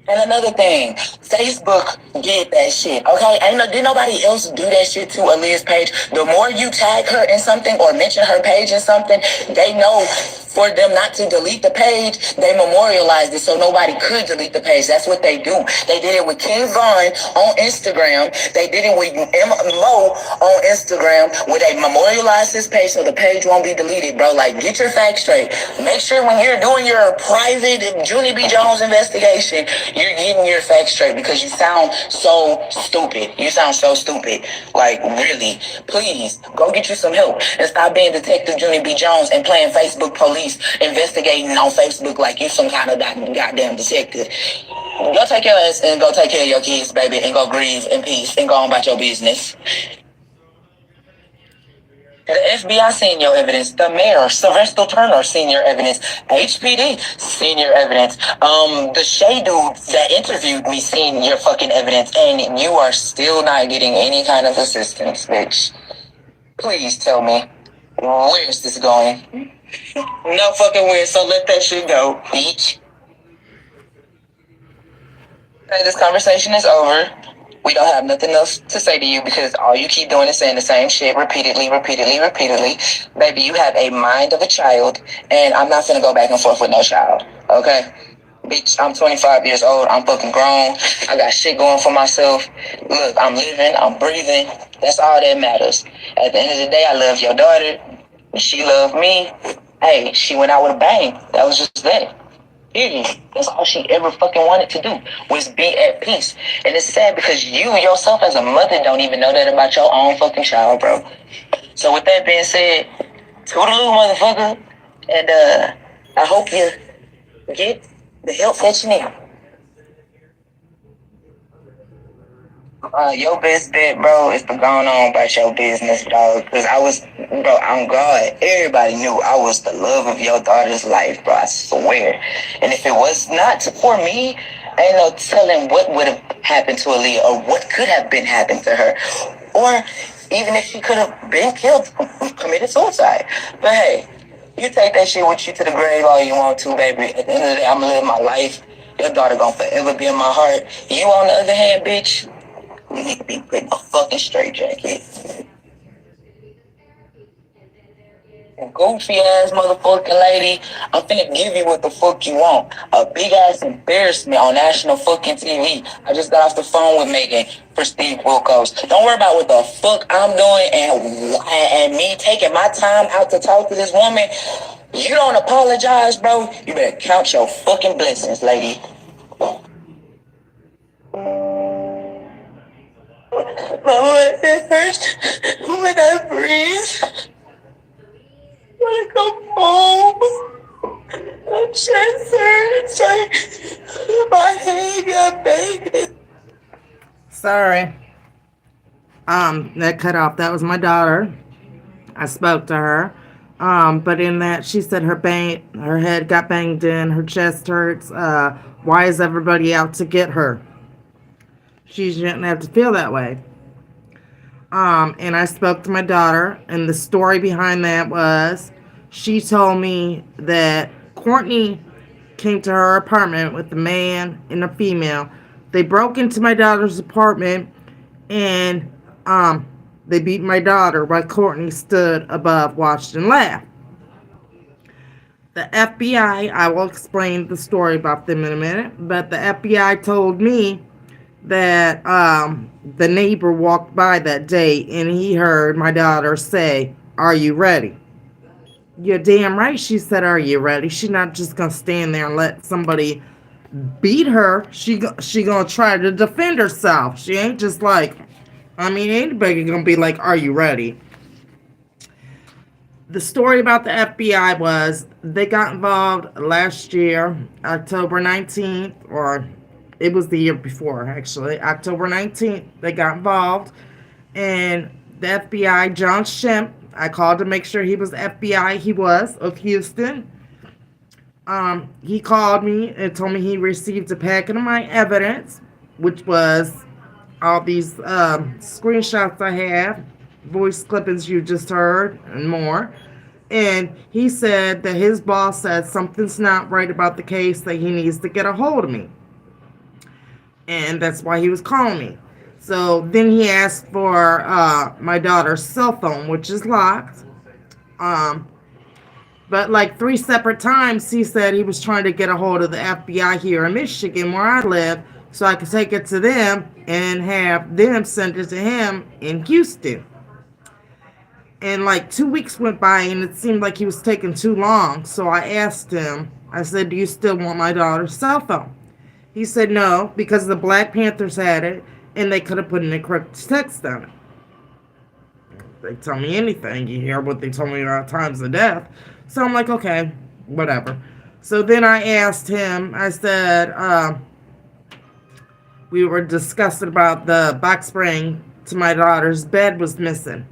And another thing, Facebook did that shit, okay? Did nobody else do that shit to Aaliyah's page? The more you tag her in something or mention her page in something, they know for them not to delete the page, they memorialized it so nobody could delete the page. That's what they do. They did it with King Von on Instagram. They did it with Mo on Instagram where they memorialized his page so the page won't be deleted, bro. Like, get your facts straight. Make sure when you're doing your private Junie B. Jones investigation, you're getting your facts straight because you sound so stupid. You sound so stupid. Like, really, please go get you some help and stop being Detective Junie B. Jones and playing Facebook police investigating on Facebook like you some kind of goddamn detective. Go take your ass and go take care of your kids, baby, and go grieve in peace and go on about your business. The FBI seen your evidence. The mayor, Sylvester Turner, seen your evidence. HPD seen your evidence. The Shay dude that interviewed me seen your fucking evidence, and you are still not getting any kind of assistance, bitch. Please tell me, where is this going? No fucking where, so let that shit go, bitch. Okay, this conversation is over. We don't have nothing else to say to you because all you keep doing is saying the same shit repeatedly. Baby, you have a mind of a child, and I'm not gonna go back and forth with no child, okay? Bitch, I'm 25 years old. I'm fucking grown. I got shit going for myself. Look, I'm living. I'm breathing. That's all that matters. At the end of the day, I love your daughter. She loved me. Hey, she went out with a bang. That was just that. Period. That's all she ever fucking wanted to do was be at peace. And it's sad because you yourself as a mother don't even know that about your own fucking child, bro. So with that being said, toodaloo, motherfucker. And I hope you get the help that you need. Your best bet, bro, is to go on about your business, dog. Because bro, I'm God. Everybody knew I was the love of your daughter's life, bro. I swear. And if it was not for me, ain't no telling what would have happened to ALIYAH or what could have been happened to her. Or even if she could have been killed, committed suicide. But hey, you take that shit with you to the grave all you want to, baby. At the end of the day, I'm gonna live my life. Your daughter gonna forever be in my heart. You, on the other hand, bitch, you need to be put in a fucking straitjacket. Goofy ass motherfucking lady, I'm finna give you what the fuck you want. A big ass embarrassment on national fucking TV. I just got off the phone with Megan for Steve Wilkos. Don't worry about what the fuck I'm doing and me taking my time out to talk to this woman. You don't apologize, bro. You better count your fucking blessings, lady. Mama, it hurts when I breathe. I want to go home. My chest hurts. My head got big. Sorry. That cut off. That was my daughter. I spoke to her. But in that, she said her head got banged in, her chest hurts. Why is everybody out to get her? She shouldn't have to feel that way. And I spoke to my daughter, and the story behind that was she told me that Courtney came to her apartment with a man and a female. They broke into my daughter's apartment, and they beat my daughter while Courtney stood above, watched, and laughed. The FBI, I will explain the story about them in a minute, but the FBI told me that the neighbor walked by that day and he heard my daughter say, "Are you ready?" You're damn right she said, "Are you ready?" She's not just gonna stand there and let somebody beat her. She gonna try to defend herself. She ain't just like, anybody gonna be like, "Are you ready?" The story about the FBI was they got involved last year, October 19th, or it was the year before, actually. October 19th, they got involved. And the FBI, John Shemp, I called to make sure he was FBI. He was, of Houston. He called me and told me he received a packet of my evidence, which was all these screenshots I have, voice clippings you just heard, and more. And he said that his boss said something's not right about the case, that he needs to get a hold of me. And that's why he was calling me. So then he asked for my daughter's cell phone, which is locked. But like 3 separate times, he said he was trying to get a hold of the FBI here in Michigan, where I live, so I could take it to them and have them send it to him in Houston. And like 2 weeks went by, and it seemed like he was taking too long. So I asked him, I said, "Do you still want my daughter's cell phone?" He said no, because the Black Panthers had it, and they could have put an encrypted text on it. They tell me anything. You hear what they told me about times of death. So I'm like, okay, whatever. So then I asked him, I said, we were discussing about the box spring to my daughter's bed was missing.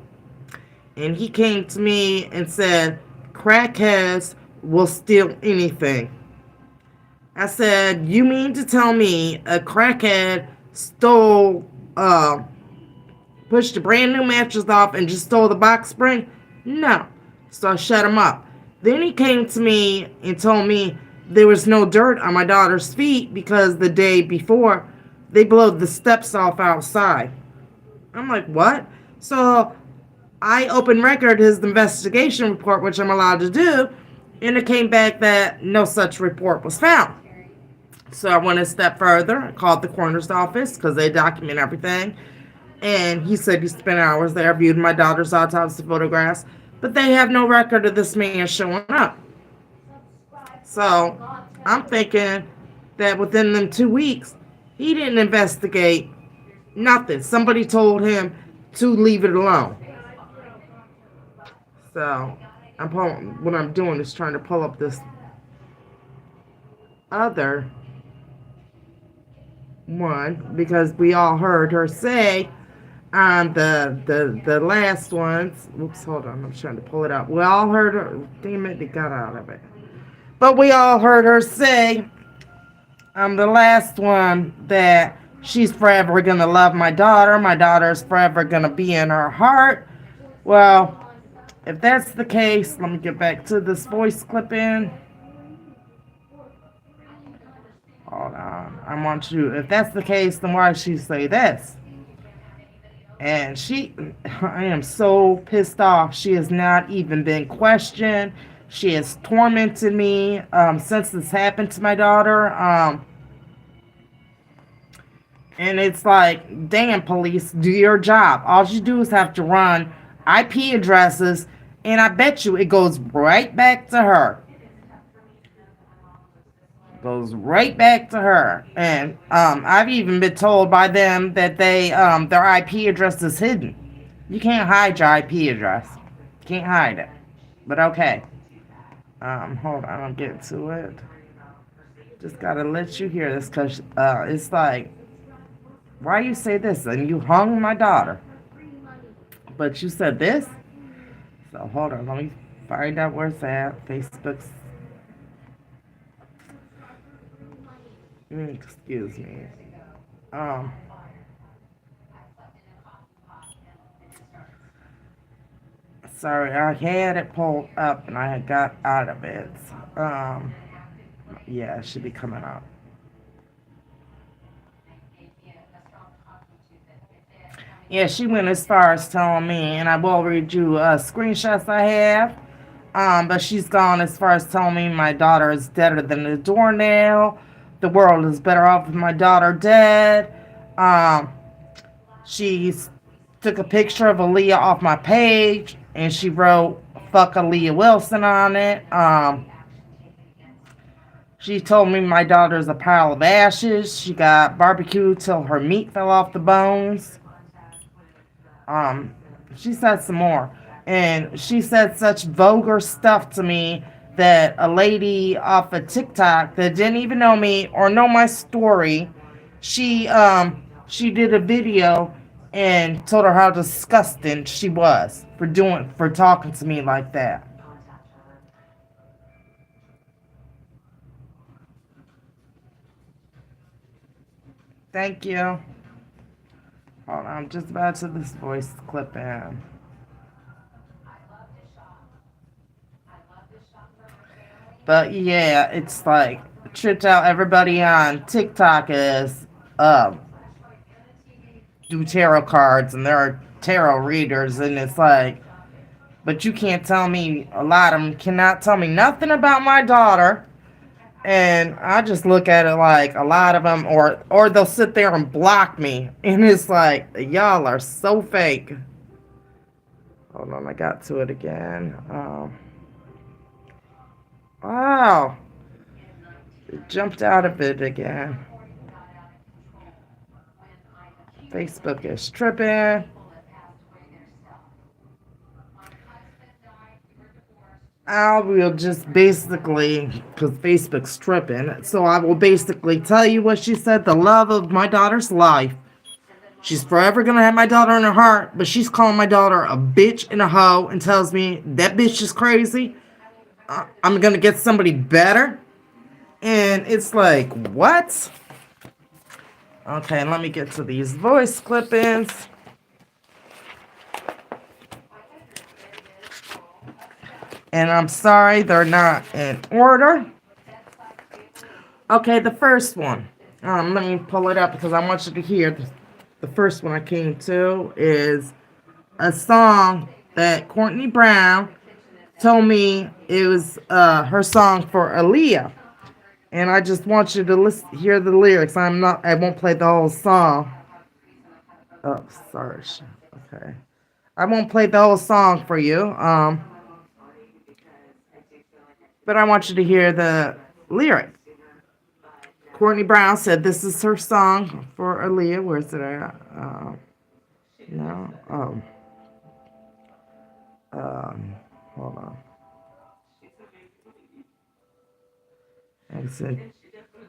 And he came to me and said, crackheads will steal anything. I said, you mean to tell me a crackhead stole, pushed a brand new mattress off and just stole the box spring? No. So I shut him up. Then he came to me and told me there was no dirt on my daughter's feet because the day before they blowed the steps off outside. I'm like, what? So I open record his investigation report, which I'm allowed to do, and it came back that no such report was found. So I went a step further. I called the coroner's office because they document everything. And he said he spent hours there, viewed my daughter's autopsy photographs, but they have no record of this man showing up. So I'm thinking that within them 2 weeks, he didn't investigate nothing. Somebody told him to leave it alone. So what I'm doing is trying to pull up this other one because we all heard her say on the last ones. Oops, hold on. I'm trying to pull it up. We all heard her. Damn it, they got out of it. But we all heard her say on the last one that she's forever going to love my daughter. My daughter's forever going to be in her heart. Well, if that's the case, let me get back to this voice clip in. Hold on. I want you, if that's the case, then why she say this? And I am so pissed off. She has not even been questioned. She has tormented me since this happened to my daughter. And it's like, damn, police, do your job. All you do is have to run IP addresses, and I bet you it goes right back to her. Goes right back to her. And I've even been told by them that their IP address is hidden. You can't hide your IP address. You can't hide it. But okay. Hold on, I'll get to it. Just gotta let you hear this because it's like, why you say this? And you hung my daughter. But you said this? So hold on, let me find out where it's at. Facebook's. Excuse me. Sorry, I had it pulled up and I had got out of it. Yeah, it should be coming up. Yeah, she went as far as telling me, and I will read you screenshots I have. But she's gone as far as telling me my daughter is deader than a doornail. The world is better off with my daughter dead. She took a picture of ALIYAH off my page, and she wrote, fuck ALIYAH Wilson on it. She told me my daughter's a pile of ashes. She got barbecued till her meat fell off the bones. She said some more. And she said such vulgar stuff to me that a lady off of TikTok that didn't even know me or know my story, she did a video and told her how disgusting she was for talking to me like that. Thank you. Hold on, I'm just about to this voice clip in. But yeah, it's like tripped out. Everybody on TikTok is do tarot cards, and there are tarot readers, and it's like, but you can't tell me, a lot of them cannot tell me nothing about my daughter. And I just look at it like a lot of them, or they'll sit there and block me, and it's like, y'all are so fake. Hold on, I got to it again. Wow, it jumped out of it again. Facebook is tripping. I will just basically, because Facebook's tripping, so I will basically tell you what she said. The love of my daughter's life She's forever gonna have my daughter in her heart, but she's calling my daughter a bitch and a hoe and tells me that bitch is crazy. I'm gonna get somebody better. And it's like, what? Okay, let me get to these voice clippings. And I'm sorry, they're not in order. Okay, the first one. Let me pull it up because I want you to hear. The first one I came to is a song that Courtney Brown told me it was her song for ALIYAH. And I just want you to hear the lyrics. I won't play the whole song. Oh, sorry. Okay. I won't play the whole song for you. But I want you to hear the lyrics. Courtney Brown said this is her song for ALIYAH. Where's it at? No. Hold on.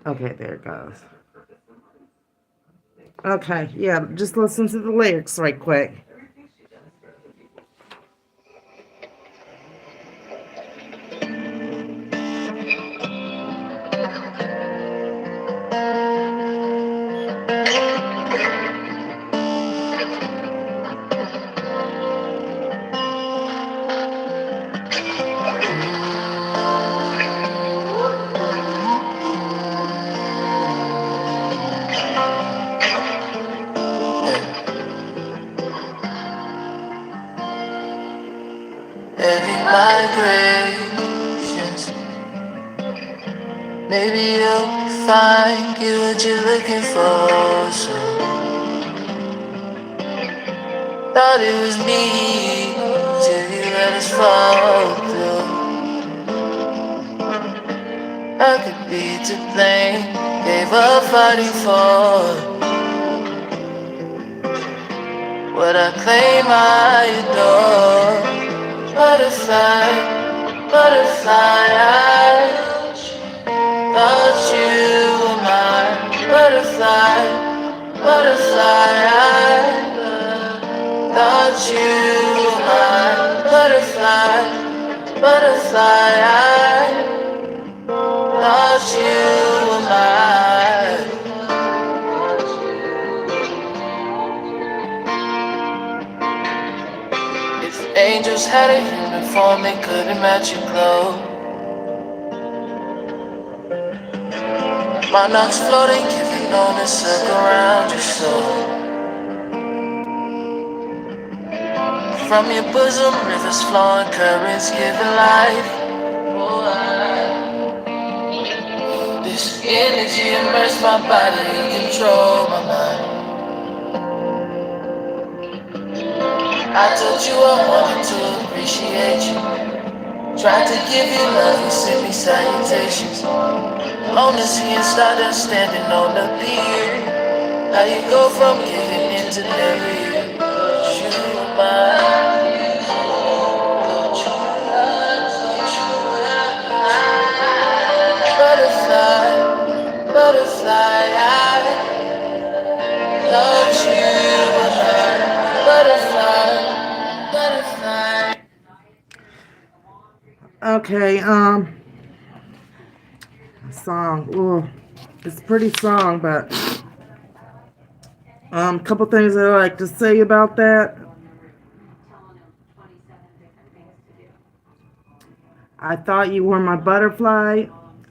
Okay, there it goes. Okay, yeah, just listen to the lyrics right quick. Heavy migrations. Maybe you'll find get what you're looking for. So thought it was me till you let us fall through. I could be to blame, gave up fighting for what I claim I adore. Butterfly, butterfly, I thought you were mine. Butterfly, butterfly, I thought you were mine. Butterfly, butterfly, I thought you were mine. If angels had a human form, they couldn't match your glow. Monarchs floating, giving on a circle around your soul. From your bosom, rivers flowing, currents giving life. This energy immersed my body, control my mind. I told you I wanted to appreciate you. Tried to give you love, you sent me salutations. On the sea and started standing on the pier. How you go from giving in to never you. You were mine. Butterfly, butterfly, I thought you were mine. Butterfly, butterfly. Okay, song. Ooh, it's a pretty song, but couple things I'd like to say about that. I thought you were my butterfly.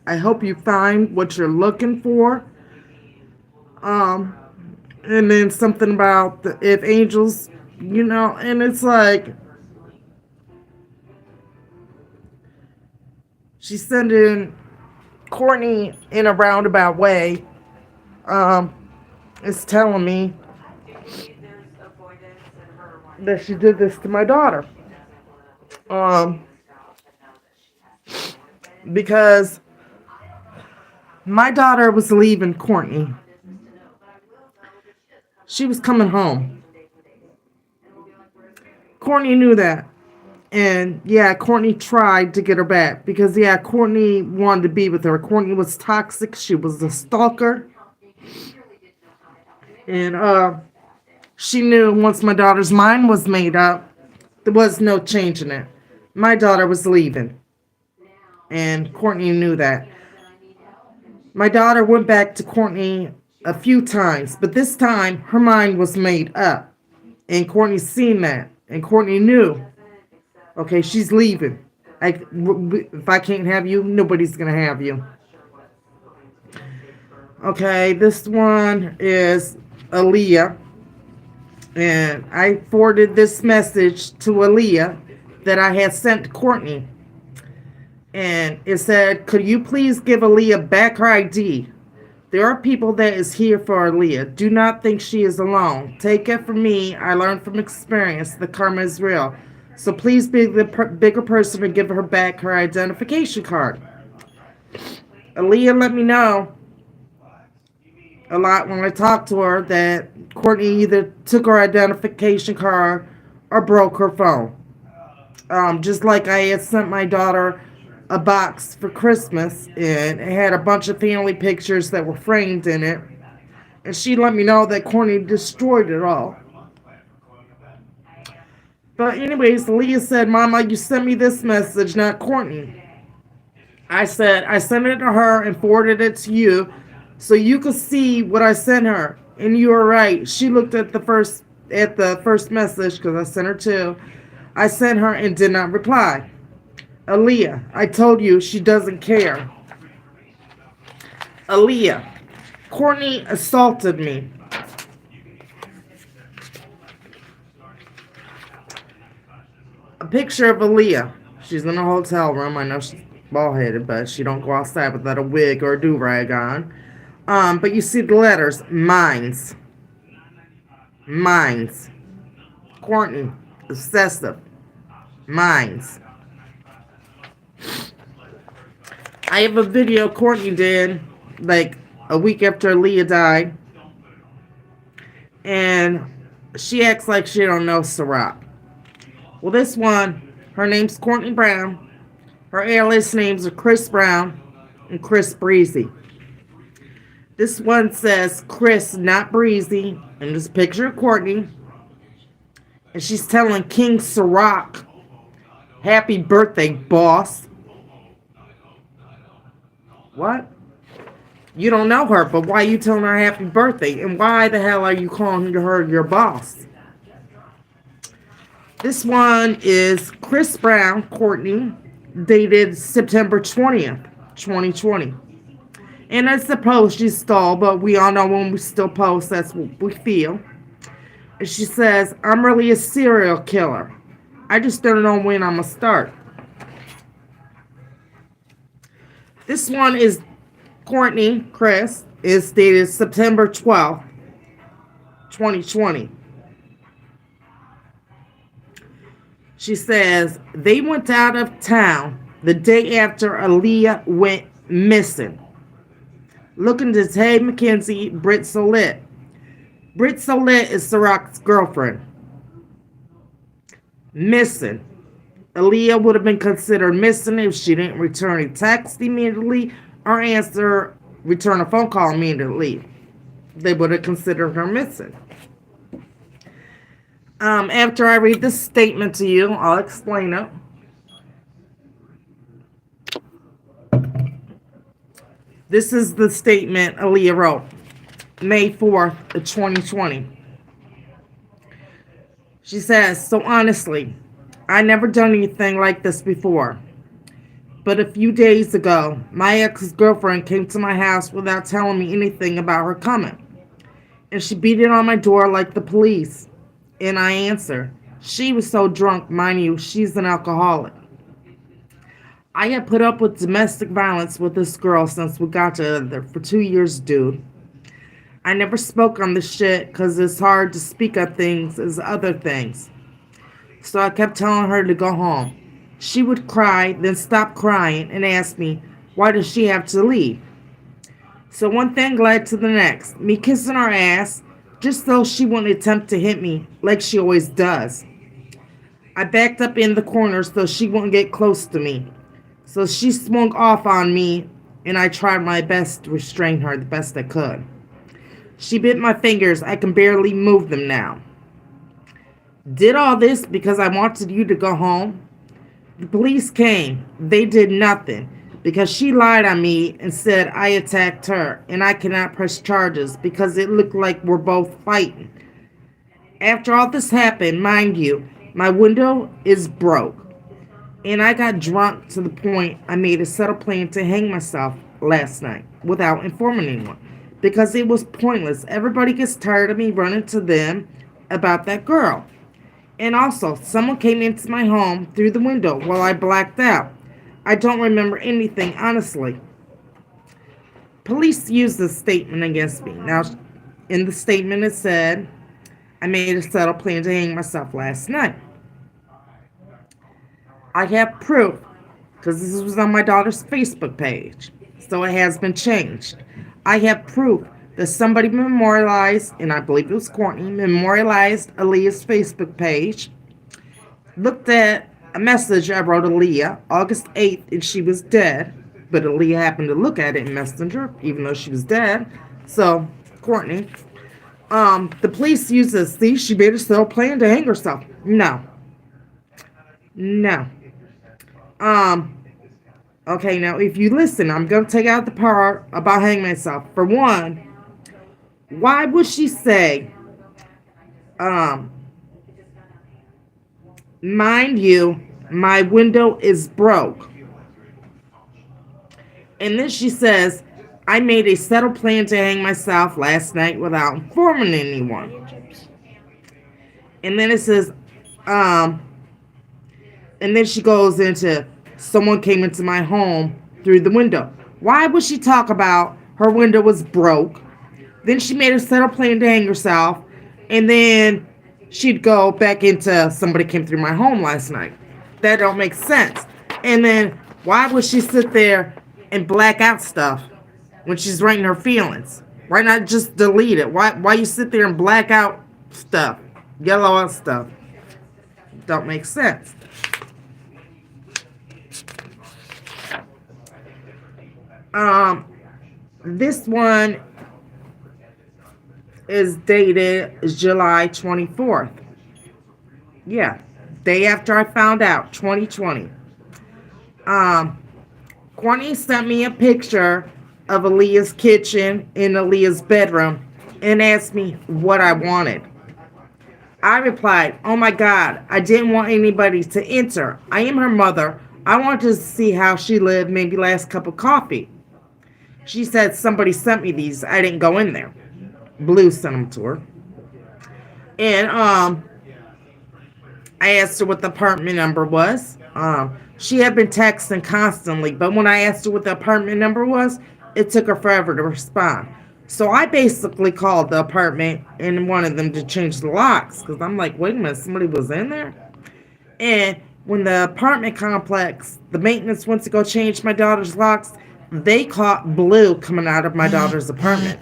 I hope you find what you're looking for. And then something about if angels, and it's like she's sending Courtney in a roundabout way. Is telling me that she did this to my daughter. Because my daughter was leaving Courtney. She was coming home. Courtney knew that. And yeah, Courtney tried to get her back because Courtney wanted to be with her. Courtney was toxic. She was a stalker. And She knew once my daughter's mind was made up, there was no changing it. My daughter was leaving. And Courtney knew that. My daughter went back to Courtney a few times, but this time her mind was made up. And Courtney seen that. And Courtney knew, okay, she's leaving. If I can't have you, nobody's going to have you. Okay, this one is ALIYAH. And I forwarded this message to ALIYAH that I had sent to Courtney. And it said, could you please give ALIYAH back her ID? There are people that is here for ALIYAH. Do not think she is alone. Take it from me. I learned from experience that karma is real. So please be the bigger person and give her back her identification card. ALIYAH let me know a lot when I talked to her that Courtney either took her identification card or broke her phone. Just like I had sent my daughter a box for Christmas, and it had a bunch of family pictures that were framed in it, and she let me know that Courtney destroyed it all. But anyways, ALIYAH said, Mama, you sent me this message, not Courtney. I said, I sent it to her and forwarded it to you so you could see what I sent her. And you were right. She looked at the first message, because I sent her two. I sent her and did not reply. ALIYAH, I told you she doesn't care. ALIYAH, Courtney assaulted me. A picture of ALIYAH. She's in a hotel room. I know she's bald-headed, but she don't go outside without a wig or a do-rag on. But you see the letters, mines. Mines. Courtney, obsessive. Mines. I have a video Courtney did, like, a week after ALIYAH died. And she acts like she don't know Ciroc. Well, this one, her name's Courtney Brown. Her alias names are Chris Brown and Chris Breezy. This one says Chris, not Breezy, and this picture of Courtney. And she's telling King Ciroc, happy birthday, boss. What? You don't know her, but why are you telling her happy birthday? And why the hell are you calling her your boss? This one is Chris Brown, Courtney, dated September 20th, 2020. And I suppose she stole, but we all know when we still post, that's what we feel. And she says, I'm really a serial killer. I just don't know when I'm going to start. This one is Courtney, Chris, is dated September 12th, 2020. She says, they went out of town the day after ALIYAH went missing. Looking to Tay McKenzie, Britt Solette. Britt Solette is Ciroc's girlfriend. Missing. ALIYAH would have been considered missing if she didn't return a text immediately or return a phone call immediately. They would have considered her missing. After I read this statement to you, I'll explain it. This is the statement ALIYAH wrote, May 4th, 2020. She says, so honestly, I never done anything like this before. But a few days ago, my ex-girlfriend came to my house without telling me anything about her coming. And she beat it on my door like the police. And I answered. She was so drunk, mind you, she's an alcoholic. I had put up with domestic violence with this girl since we got together for 2 years, dude. I never spoke on this shit because it's hard to speak on things as other things. So I kept telling her to go home. She would cry, then stop crying and ask me, why does she have to leave? So one thing led to the next. Me kissing her ass, just so she wouldn't attempt to hit me like she always does. I backed up in the corner so she wouldn't get close to me. So she swung off on me, and I tried my best to restrain her the best I could. She bit my fingers. I can barely move them now. Did all this because I wanted you to go home. The police came. They did nothing because she lied on me and said I attacked her, and I cannot press charges because it looked like we're both fighting. After all this happened, mind you, my window is broke, and I got drunk to the point I made a subtle plan to hang myself last night without informing anyone because it was pointless. Everybody gets tired of me running to them about that girl. And also, someone came into my home through the window while I blacked out. I don't remember anything, honestly. Police used this statement against me. Now, in the statement, it said, I made a subtle plan to hang myself last night. I have proof, because this was on my daughter's Facebook page, so it has been changed. I have proof that somebody memorialized, and I believe it was Courtney, memorialized Aaliyah's Facebook page, looked at a message I wrote Aaliyah August 8th, and she was dead, but Aaliyah happened to look at it in Messenger, even though she was dead. So, Courtney, the police used this. See, she made a subtle plan to hang herself. No. Okay, now if you listen, I'm going to take out the part about hanging myself. For one, why would she say, mind you, my window is broke? And then she says, I made a subtle plan to hang myself last night without informing anyone. And then it says, and then she goes into, someone came into my home through the window. Why would she talk about her window was broke? Then she made a subtle plan to hang herself. And then she'd go back into somebody came through my home last night. That don't make sense. And then why would she sit there and black out stuff when she's writing her feelings? Why not just delete it? Why you sit there and black out stuff? Yellow out stuff. Don't make sense. This one is dated July 24th. Yeah, day after I found out, 2020. Courtney sent me a picture of Aaliyah's kitchen in Aaliyah's bedroom and asked me what I wanted. I replied, oh my God, I didn't want anybody to enter. I am her mother. I wanted to see how she lived, maybe last cup of coffee. She said somebody sent me these. I didn't go in there. Blue sent them to her. And I asked her what the apartment number was. She had been texting constantly, but when I asked her what the apartment number was, it took her forever to respond. So I basically called the apartment and wanted them to change the locks, because I'm like, wait a minute, somebody was in there? And when the apartment complex, the maintenance went to go change my daughter's locks, they caught blue coming out of my daughter's apartment.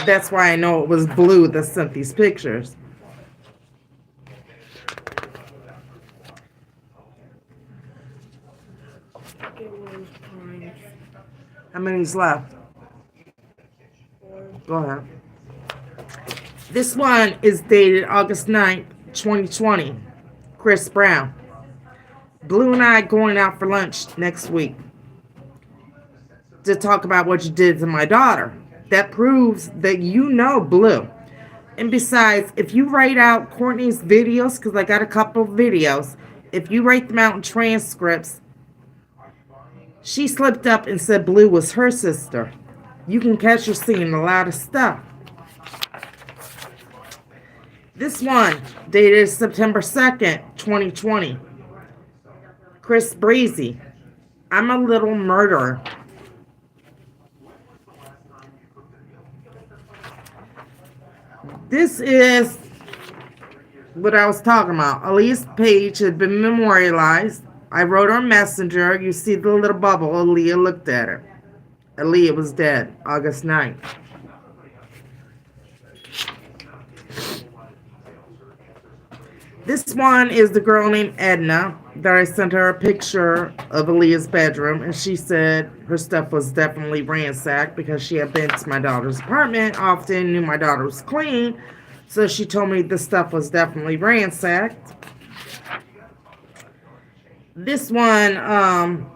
That's why I know it was Blue that sent these pictures. How many's left? Go ahead. This one is dated August 9th, 2020. Chris Brown. Blue and I going out for lunch next week to talk about what you did to my daughter. That proves that you know Blue. And besides, if you write out Courtney's videos, because I got a couple of videos, if you write them out in transcripts, she slipped up and said Blue was her sister. You can catch her seeing a lot of stuff. This one, dated September 2nd, 2020. Chris Breezy. I'm a little murderer. This is what I was talking about. Aaliyah's page had been memorialized. I wrote her messenger. You see the little bubble. Aaliyah looked at her. Aaliyah was dead August 9th. This one is the girl named Edna that I sent her a picture of Aaliyah's bedroom, and she said her stuff was definitely ransacked because she had been to my daughter's apartment often, knew my daughter was clean. So she told me the stuff was definitely ransacked. This one,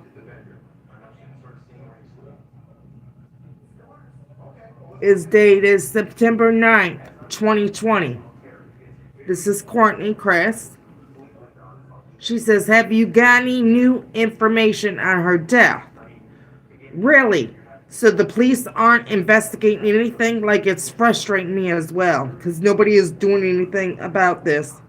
is dated September 9th, 2020. This is Courtney Crest. She says, have you got any new information on her death? Really? So the police aren't investigating anything? Like, it's frustrating me as well, because nobody is doing anything about this.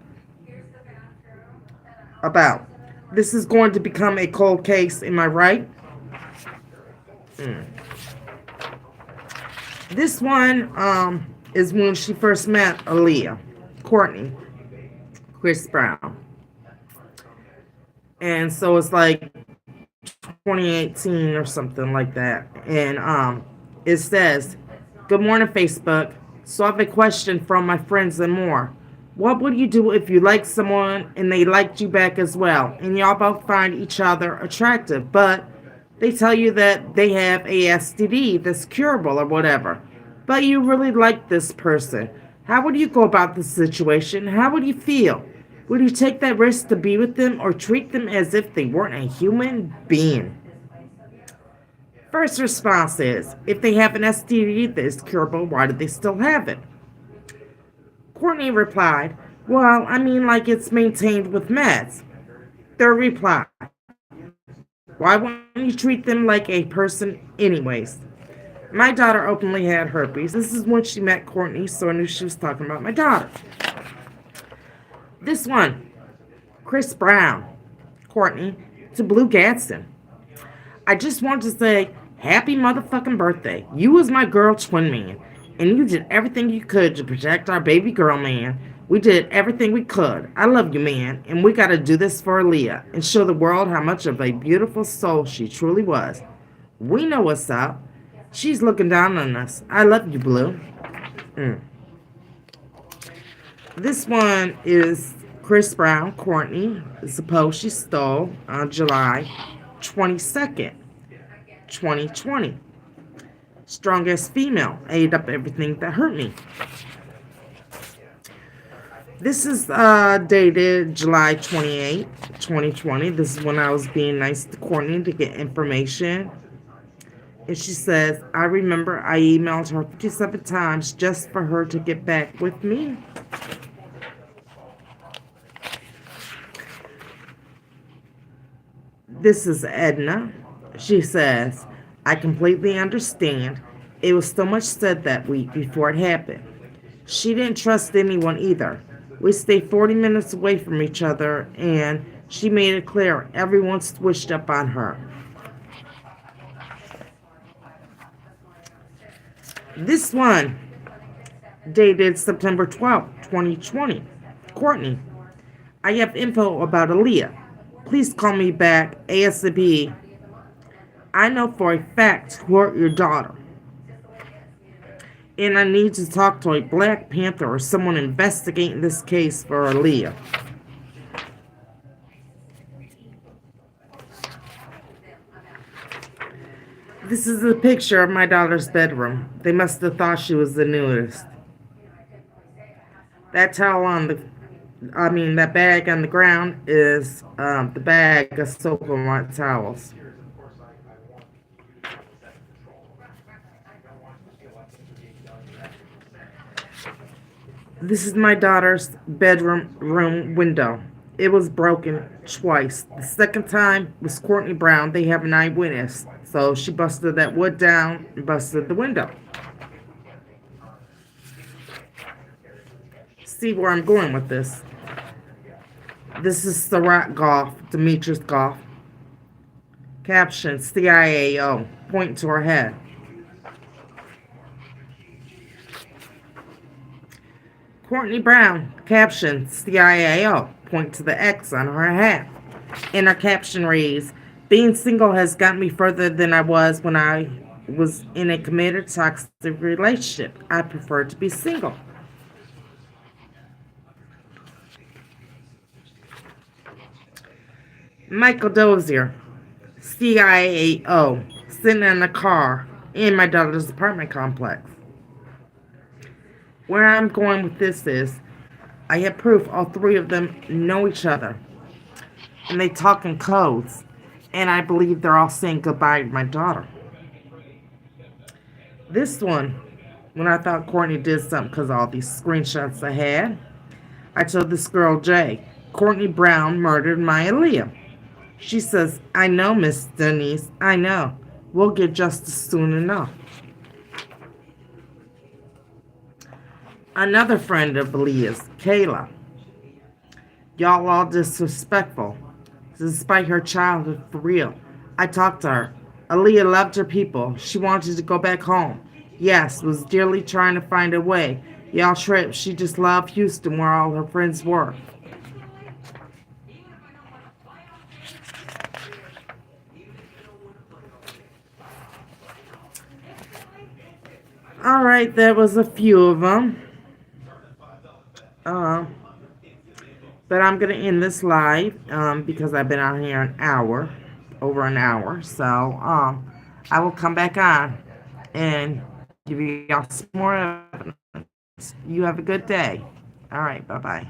This is going to become a cold case, am I right? This one is when she first met ALIYAH, Courtney, Chris Brown. And so it's like 2018 or something like that. And it says, good morning, Facebook. So I have a question from my friends and more. What would you do if you liked someone and they liked you back as well, and y'all both find each other attractive, but they tell you that they have a STD that's curable or whatever, but you really like this person? How would you go about the situation? How would you feel? Would you take that risk to be with them or treat them as if they weren't a human being? First response is, if they have an STD that is curable, why do they still have it? Courtney replied, well, I mean, like it's maintained with meds. Third reply, why wouldn't you treat them like a person anyways? My daughter openly had herpes. This is when she met Courtney, so I knew she was talking about my daughter. This one, Chris Brown, Courtney, to Blue Gadsden. I just want to say, happy motherfucking birthday. You was my girl twin, man. And you did everything you could to protect our baby girl, man. We did everything we could. I love you, man. And we got to do this for ALIYAH and show the world how much of a beautiful soul she truly was. We know what's up. She's looking down on us. I love you, Blue. This one is Chris Brown, Courtney. Suppose she stole on July 22nd, 2020. Strongest female, ate up everything that hurt me. This is dated July 28, 2020. This is when I was being nice to Courtney to get information. And she says, I remember I emailed her 57 times just for her to get back with me. This is Edna. She says, I completely understand. It was so much said that week before it happened. She didn't trust anyone either. We stayed 40 minutes away from each other, and she made it clear everyone switched up on her. This one, dated September 12th, 2020. Courtney, I have info about ALIYAH. Please call me back ASAP. I know for a fact who hurt your daughter. And I need to talk to a Black Panther or someone investigating this case for ALIYAH. This is a picture of my daughter's bedroom. They must have thought she was the nudist. That towel on that bag on the ground is the bag of soap and wet towels. This is my daughter's bedroom window. It was broken twice. The second time was Courtney Brown. They have an eyewitness. So she busted that wood down and busted the window. See where I'm going with this. This is Sarat Goff, Demetrius Goff. Caption, CIAO, point to her head. Courtney Brown, caption, CIAO, point to the X on her hat. And her caption reads, being single has gotten me further than I was when I was in a committed toxic relationship. I prefer to be single. Michael Dozier, CIAO, sitting in a car in my daughter's apartment complex. Where I'm going with this is, I have proof all three of them know each other. And they talk in codes. And I believe they're all saying goodbye to my daughter. This one, when I thought Courtney did something because of all these screenshots I had, I told this girl, Jay, Courtney Brown murdered my ALIYAH. She says, I know, Miss Denise, I know. We'll get justice soon enough. Another friend of ALIYAH's, Kayla. Y'all all disrespectful. Despite her childhood, for real. I talked to her. ALIYAH loved her people. She wanted to go back home. Yes, was dearly trying to find a way. Y'all tripped. She just loved Houston where all her friends were. Alright, there was a few of them. But I'm going to end this live because I've been out here over an hour. So I will come back on and give you all some more evidence. You have a good day. All right, bye-bye.